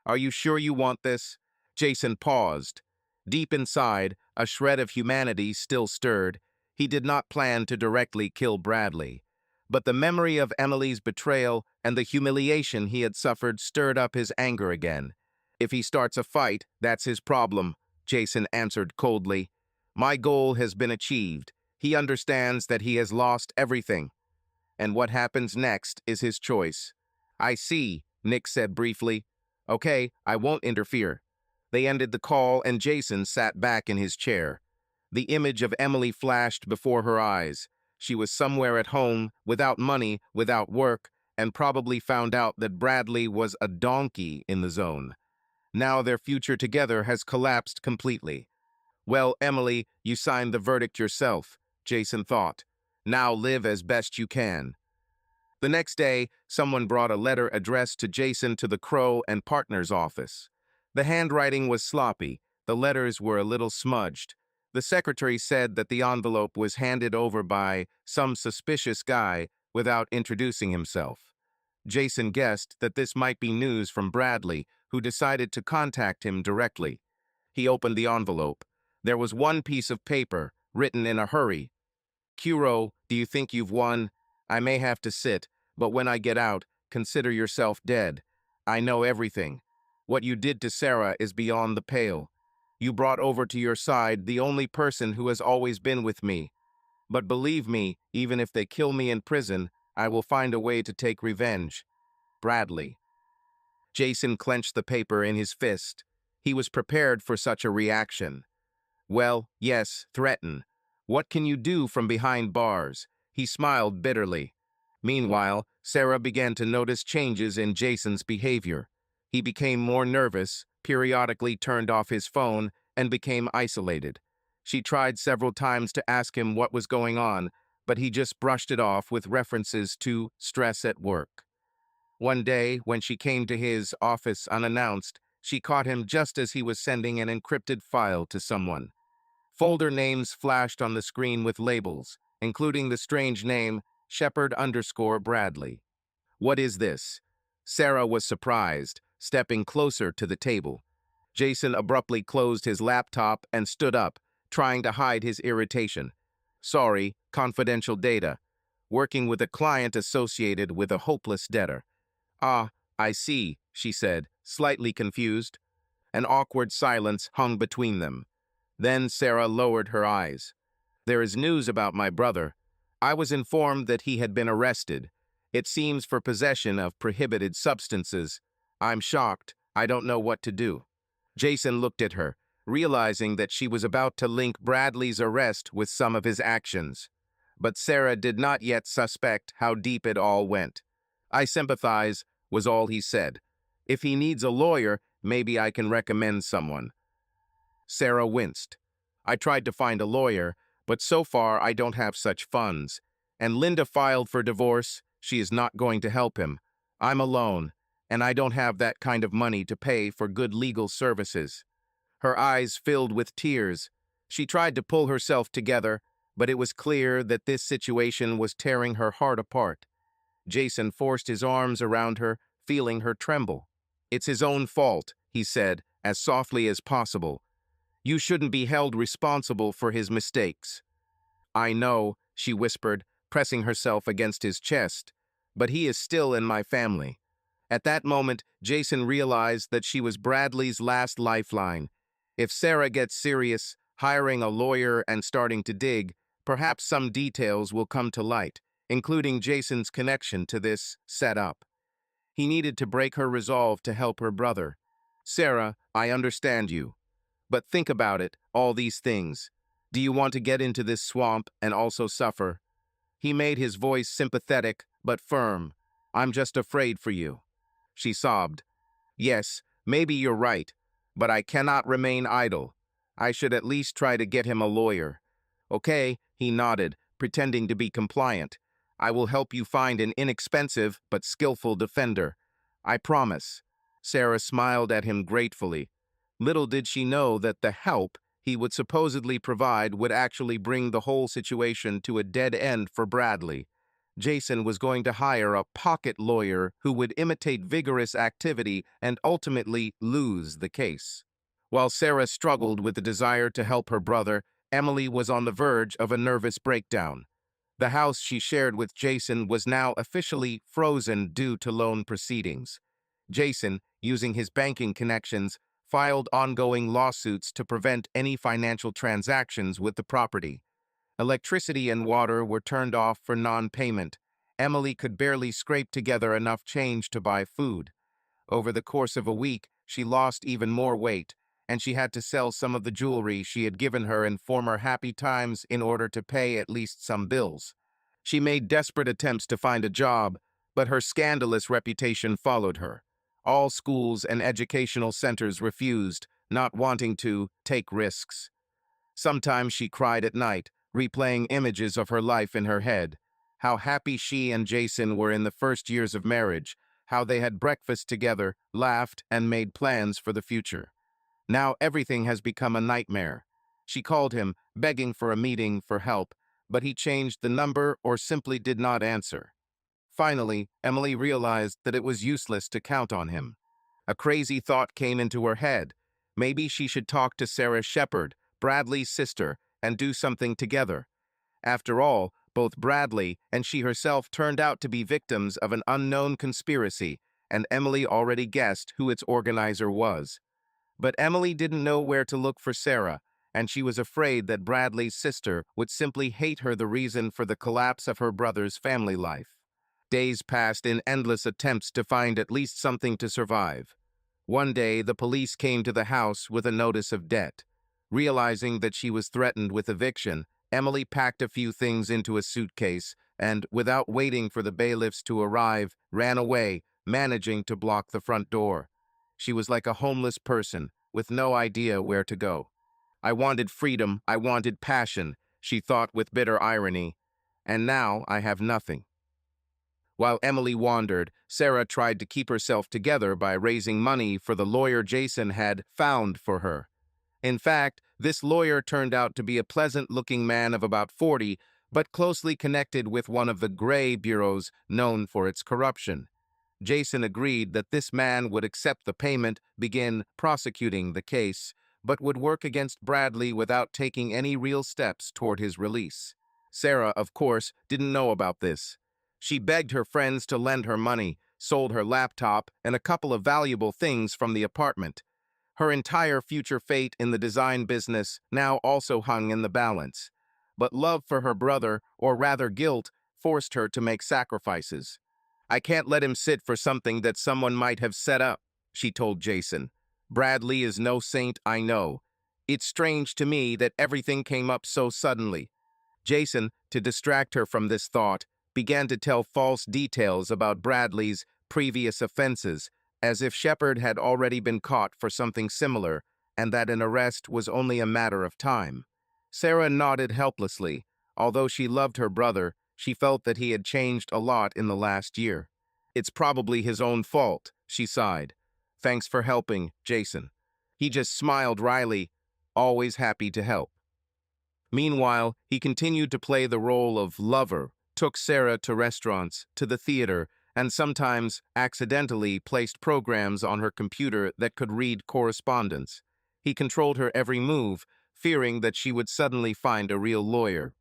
Are you sure you want this?" Jason paused. Deep inside, a shred of humanity still stirred. He did not plan to directly kill Bradley. But the memory of Emily's betrayal and the humiliation he had suffered stirred up his anger again. "If he starts a fight, that's his problem," Jason answered coldly. "My goal has been achieved. He understands that he has lost everything. And what happens next is his choice." "I see," Nick said briefly. "Okay, I won't interfere." They ended the call and Jason sat back in his chair. The image of Emily flashed before her eyes. She was somewhere at home, without money, without work, and probably found out that Bradley was a donkey in the zone. Now their future together has collapsed completely. "Well, Emily, you signed the verdict yourself," Jason thought. "Now live as best you can." The next day, someone brought a letter addressed to Jason to the Crow and Partners office. The handwriting was sloppy. The letters were a little smudged. The secretary said that the envelope was handed over by some suspicious guy without introducing himself. Jason guessed that this might be news from Bradley, who decided to contact him directly. He opened the envelope. There was one piece of paper, written in a hurry. "Kuro, do you think you've won? I may have to sit, but when I get out, consider yourself dead. I know everything. What you did to Sarah is beyond the pale. You brought over to your side the only person who has always been with me. But believe me, even if they kill me in prison, I will find a way to take revenge. Bradley." Jason clenched the paper in his fist. He was prepared for such a reaction. "Well, yes, threaten. What can you do from behind bars?" He smiled bitterly. Meanwhile, Sarah began to notice changes in Jason's behavior. He became more nervous, periodically turned off his phone, and became isolated. She tried several times to ask him what was going on, but he just brushed it off with references to stress at work. One day, when she came to his office unannounced, she caught him just as he was sending an encrypted file to someone. Folder names flashed on the screen with labels, including the strange name Shepard_Bradley. "What is this?" Sarah was surprised, stepping closer to the table. Jason abruptly closed his laptop and stood up, trying to hide his irritation. "Sorry, confidential data. Working with a client associated with a hopeless debtor." "Ah, I see," she said, slightly confused. An awkward silence hung between them. Then Sarah lowered her eyes. "There is news about my brother. I was informed that he had been arrested. It seems for possession of prohibited substances. I'm shocked. I don't know what to do." Jason looked at her, realizing that she was about to link Bradley's arrest with some of his actions. But Sarah did not yet suspect how deep it all went. "I sympathize," was all he said. "If he needs a lawyer, maybe I can recommend someone." Sarah winced. "I tried to find a lawyer, but so far I don't have such funds. And Linda filed for divorce. She is not going to help him. I'm alone, and I don't have that kind of money to pay for good legal services." Her eyes filled with tears. She tried to pull herself together, but it was clear that this situation was tearing her heart apart. Jason forced his arms around her, feeling her tremble. "It's his own fault," he said, as softly as possible. "You shouldn't be held responsible for his mistakes." "I know," she whispered, pressing herself against his chest, "but he is still in my family." At that moment, Jason realized that she was Bradley's last lifeline. If Sarah gets serious, hiring a lawyer and starting to dig, perhaps some details will come to light, including Jason's connection to this setup. He needed to break her resolve to help her brother. Sarah, I understand you. But think about it, all these things. Do you want to get into this swamp and also suffer? He made his voice sympathetic but firm. I'm just afraid for you. She sobbed. Yes, maybe you're right, but I cannot remain idle. I should at least try to get him a lawyer. Okay, he nodded, pretending to be compliant. I will help you find an inexpensive but skillful defender. I promise. Sarah smiled at him gratefully. Little did she know that the help he would supposedly provide would actually bring the whole situation to a dead end for Bradley. Jason was going to hire a pocket lawyer who would imitate vigorous activity and ultimately lose the case. While Sarah struggled with the desire to help her brother, Emily was on the verge of a nervous breakdown. The house she shared with Jason was now officially frozen due to loan proceedings. Jason, using his banking connections, filed ongoing lawsuits to prevent any financial transactions with the property. Electricity and water were turned off for non-payment. Emily could barely scrape together enough change to buy food. Over the course of a week, she lost even more weight, and she had to sell some of the jewelry she had given her in former happy times in order to pay at least some bills. She made desperate attempts to find a job, but her scandalous reputation followed her. All schools and educational centers refused, not wanting to take risks. Sometimes she cried at night, replaying images of her life in her head. How happy she and Jason were in the first years of marriage, how they had breakfast together, laughed, and made plans for the future. Now everything has become a nightmare. She called him, begging for a meeting for help, but he changed the number or simply did not answer. Finally, Emily realized that it was useless to count on him. A crazy thought came into her head. Maybe she should talk to Sarah Shepard, Bradley's sister, and do something together. After all, both Bradley and she herself turned out to be victims of an unknown conspiracy, and Emily already guessed who its organizer was. But Emily didn't know where to look for Sarah, and she was afraid that Bradley's sister would simply hate her the reason for the collapse of her brother's family life. Days passed in endless attempts to find at least something to survive. One day, the police came to the house with a notice of debt. Realizing that she was threatened with eviction, Emily packed a few things into a suitcase and, without waiting for the bailiffs to arrive, ran away, managing to block the front door. She was like a homeless person, with no idea where to go. I wanted freedom, I wanted passion, she thought with bitter irony. And now I have nothing. While Emily wandered, Sarah tried to keep herself together by raising money for the lawyer Jason had found for her. In fact, this lawyer turned out to be a pleasant-looking man of about 40, but closely connected with one of the gray bureaus known for its corruption. Jason agreed that this man would accept the payment, begin prosecuting the case, but would work against Bradley without taking any real steps toward his release. Sarah, of course, didn't know about this. She begged her friends to lend her money, sold her laptop, and a couple of valuable things from the apartment. Her entire future fate in the design business now also hung in the balance. But love for her brother, or rather guilt, forced her to make sacrifices. I can't let him sit for something that someone might have set up, she told Jason. Bradley is no saint, I know. It's strange to me that everything came up so suddenly. Jason, to distract her from this thought, began to tell false details about Bradley's previous offenses, as if Shepard had already been caught for something similar, and that an arrest was only a matter of time. Sarah nodded helplessly. Although she loved her brother, she felt that he had changed a lot in the last year. It's probably his own fault, she sighed. Thanks for helping, Jason. He just smiled wryly, always happy to help. Meanwhile, he continued to play the role of lover, took Sarah to restaurants, to the theater, and sometimes accidentally placed programs on her computer that could read correspondence. He controlled her every move, fearing that she would suddenly find a real lawyer.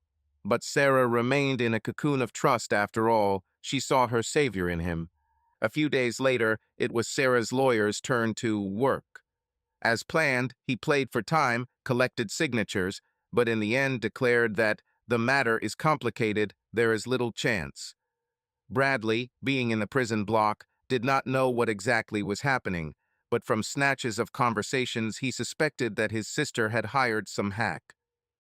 But Sarah remained in a cocoon of trust after all. She saw her savior in him. A few days later, it was Sarah's lawyer's turn to work. As planned, he played for time, collected signatures, but in the end declared that the matter is complicated, there is little chance. Bradley, being in the prison block, did not know what exactly was happening, but from snatches of conversations he suspected that his sister had hired some hack.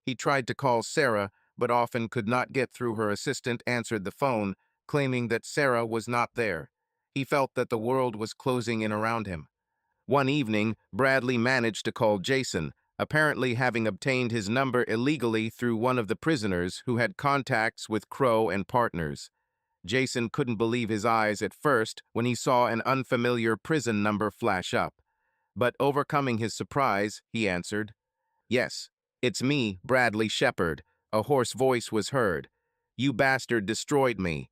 He tried to call Sarah, but often could not get through. Her assistant answered the phone, claiming that Sarah was not there. He felt that the world was closing in around him. One evening, Bradley managed to call Jason, apparently having obtained his number illegally through one of the prisoners who had contacts with Crow and partners. Jason couldn't believe his eyes at first when he saw an unfamiliar prison number flash up. But overcoming his surprise, he answered, "Yes, it's me, Bradley Shepard." A hoarse voice was heard. "You bastard destroyed me.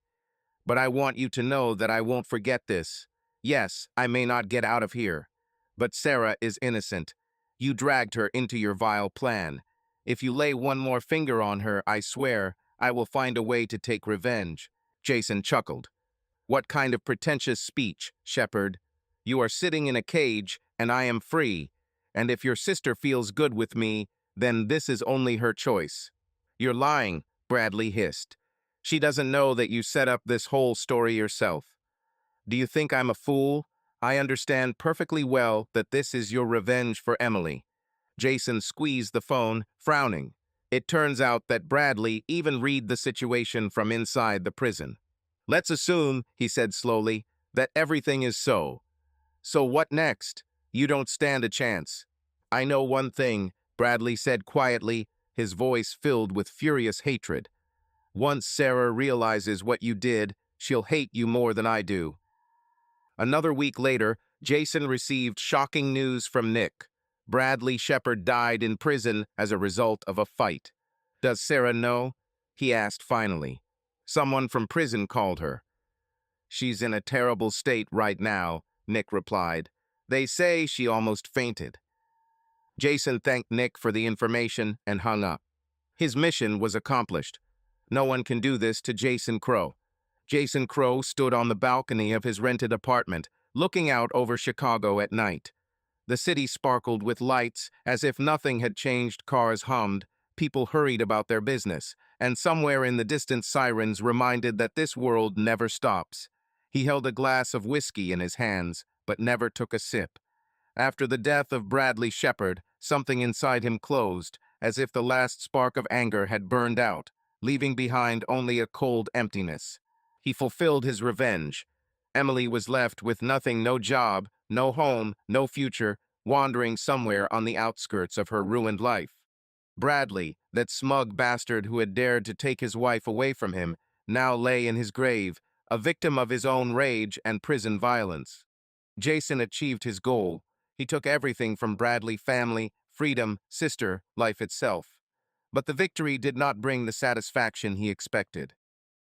But I want you to know that I won't forget this. Yes, I may not get out of here. But Sarah is innocent. You dragged her into your vile plan. If you lay one more finger on her, I swear, I will find a way to take revenge." Jason chuckled. "What kind of pretentious speech, Shepard? You are sitting in a cage, and I am free. And if your sister feels good with me, then this is only her choice." "You're lying," Bradley hissed. "She doesn't know that you set up this whole story yourself. Do you think I'm a fool? I understand perfectly well that this is your revenge for Emily." Jason squeezed the phone, frowning. It turns out that Bradley even read the situation from inside the prison. "Let's assume," he said slowly, "that everything is so. So what next? You don't stand a chance." "I know one thing," Bradley said quietly, his voice filled with furious hatred. "Once Sarah realizes what you did, she'll hate you more than I do." Another week later, Jason received shocking news from Nick. Bradley Shepard died in prison as a result of a fight. "Does Sarah know?" he asked finally. "Someone from prison called her." "She's in a terrible state right now," Nick replied. "They say she almost fainted." Jason thanked Nick for the information and hung up. His mission was accomplished. No one can do this to Jason Crow. Jason Crow stood on the balcony of his rented apartment, looking out over Chicago at night. The city sparkled with lights, as if nothing had changed. Cars hummed, people hurried about their business, and somewhere in the distance sirens reminded that this world never stops. He held a glass of whiskey in his hands, but never took a sip. After the death of Bradley Shepard, something inside him closed, as if the last spark of anger had burned out, leaving behind only a cold emptiness. He fulfilled his revenge. Emily was left with nothing, no job, no home, no future, wandering somewhere on the outskirts of her ruined life. Bradley, that smug bastard who had dared to take his wife away from him, now lay in his grave, a victim of his own rage and prison violence. Jason achieved his goal. He took everything from Bradley: family, freedom, sister, life itself. But the victory did not bring the satisfaction he expected.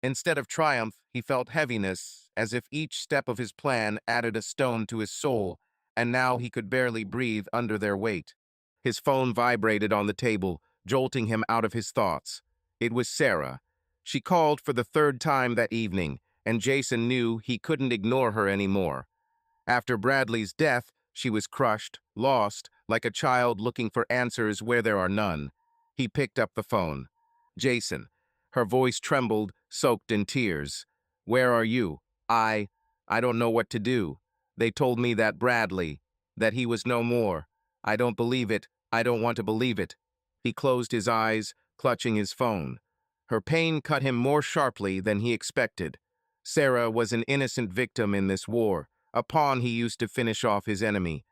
Instead of triumph, he felt heaviness, as if each step of his plan added a stone to his soul, and now he could barely breathe under their weight. His phone vibrated on the table, jolting him out of his thoughts. It was Sarah. She called for the third time that evening, and Jason knew he couldn't ignore her anymore. After Bradley's death, she was crushed, lost, like a child looking for answers where there are none. He picked up the phone. "Jason." Her voice trembled, soaked in tears. "Where are you?" I don't know what to do. They told me that Bradley, that he was no more. I don't believe it. I don't want to believe it." He closed his eyes, clutching his phone. Her pain cut him more sharply than he expected. Sarah was an innocent victim in this war, a pawn he used to finish off his enemy.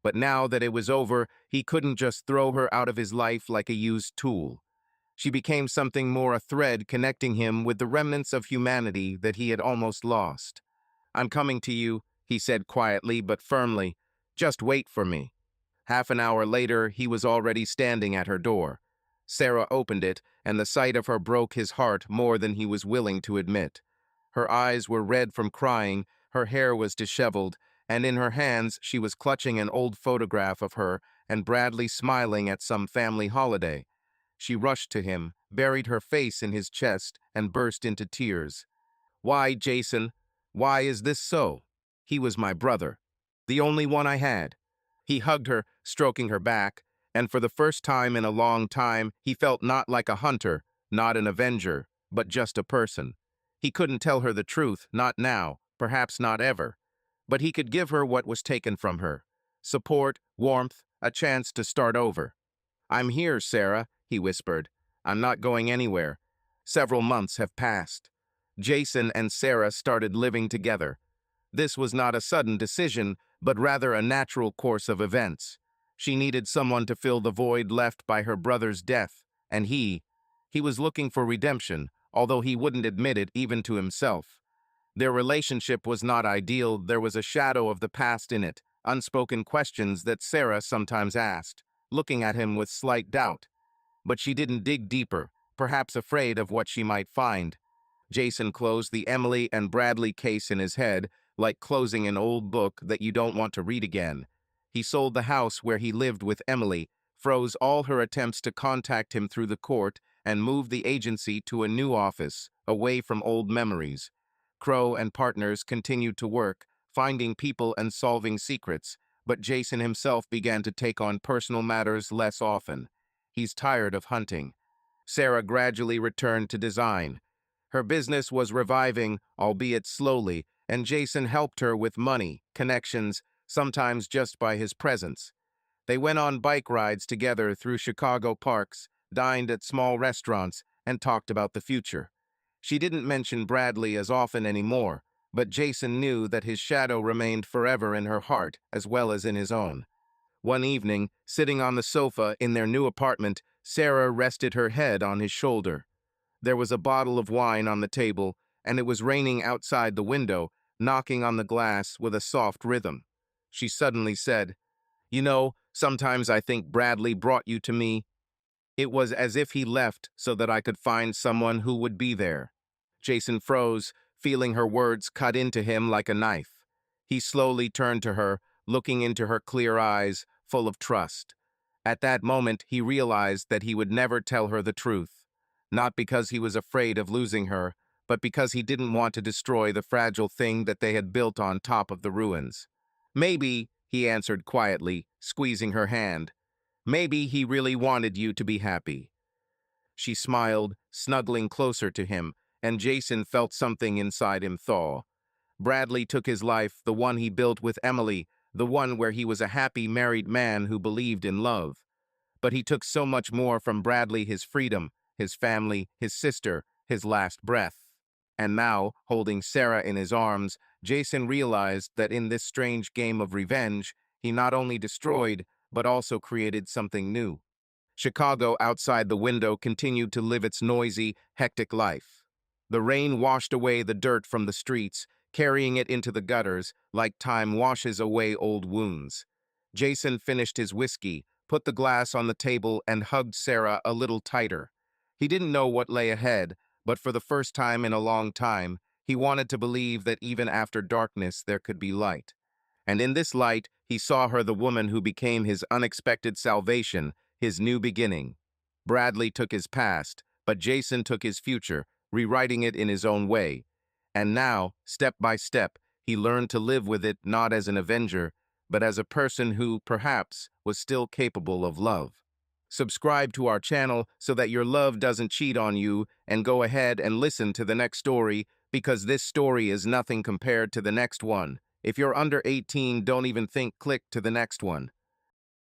But now that it was over, he couldn't just throw her out of his life like a used tool. She became something more, a thread connecting him with the remnants of humanity that he had almost lost. "I'm coming to you," he said quietly but firmly. "Just wait for me." Half an hour later, he was already standing at her door. Sarah opened it, and the sight of her broke his heart more than he was willing to admit. Her eyes were red from crying, her hair was disheveled, and in her hands she was clutching an old photograph of her and Bradley smiling at some family holiday. She rushed to him, buried her face in his chest, and burst into tears. "Why, Jason? Why is this so? He was my brother. The only one I had. He hugged her, stroking her back, and for the first time in a long time, he felt not like a hunter, not an avenger, but just a person. He couldn't tell her the truth, not now, perhaps not ever. But he could give her what was taken from her: support, warmth, a chance to start over. "I'm here, Sarah," he whispered. "I'm not going anywhere." Several months have passed. Jason and Sarah started living together. This was not a sudden decision, but rather a natural course of events. She needed someone to fill the void left by her brother's death, and he was looking for redemption, although he wouldn't admit it even to himself. Their relationship was not ideal. There was a shadow of the past in it, unspoken questions that Sarah sometimes asked, looking at him with slight doubt. But she didn't dig deeper, perhaps afraid of what she might find. Jason closed the Emily and Bradley case in his head, like closing an old book that you don't want to read again. He sold the house where he lived with Emily, froze all her attempts to contact him through the court, and moved the agency to a new office, away from old memories. Crow and partners continued to work, finding people and solving secrets, but Jason himself began to take on personal matters less often. He's tired of hunting. Sarah gradually returned to design. Her business was reviving, albeit slowly, and Jason helped her with money, connections, sometimes just by his presence. They went on bike rides together through Chicago parks, dined at small restaurants, and talked about the future. She didn't mention Bradley as often anymore, but Jason knew that his shadow remained forever in her heart as well as in his own. One evening, sitting on the sofa in their new apartment, Sarah rested her head on his shoulder. There was a bottle of wine on the table, and it was raining outside the window, knocking on the glass with a soft rhythm. She suddenly said, "You know, sometimes I think Bradley brought you to me. It was as if he left so that I could find someone who would be there." Jason froze, feeling her words cut into him like a knife. He slowly turned to her, looking into her clear eyes, full of trust. At that moment, he realized that he would never tell her the truth. Not because he was afraid of losing her, but because he didn't want to destroy the fragile thing that they had built on top of the ruins. "Maybe," he answered quietly, squeezing her hand. "Maybe he really wanted you to be happy." She smiled, snuggling closer to him, and Jason felt something inside him thaw. Bradley took his life, the one he built with Emily, the one where he was a happy married man who believed in love. But he took so much more from Bradley: his freedom, his family, his sister, his last breath. And now, holding Sarah in his arms, Jason realized that in this strange game of revenge, he not only destroyed, but also created something new. Chicago outside the window continued to live its noisy, hectic life. The rain washed away the dirt from the streets, carrying it into the gutters like time washes away old wounds. Jason finished his whiskey, put the glass on the table, and hugged Sarah a little tighter. He didn't know what lay ahead, but for the first time in a long time, he wanted to believe that even after darkness there could be light. And in this light, he saw her, the woman who became his unexpected salvation, his new beginning. Bradley took his past, but Jason took his future, rewriting it in his own way. And now, step by step, he learned to live with it not as an avenger, but as a person who, perhaps, was still capable of love. Subscribe to our channel so that your love doesn't cheat on you, and go ahead and listen to the next story, because this story is nothing compared to the next one. If you're under 18, don't even think, click to the next one.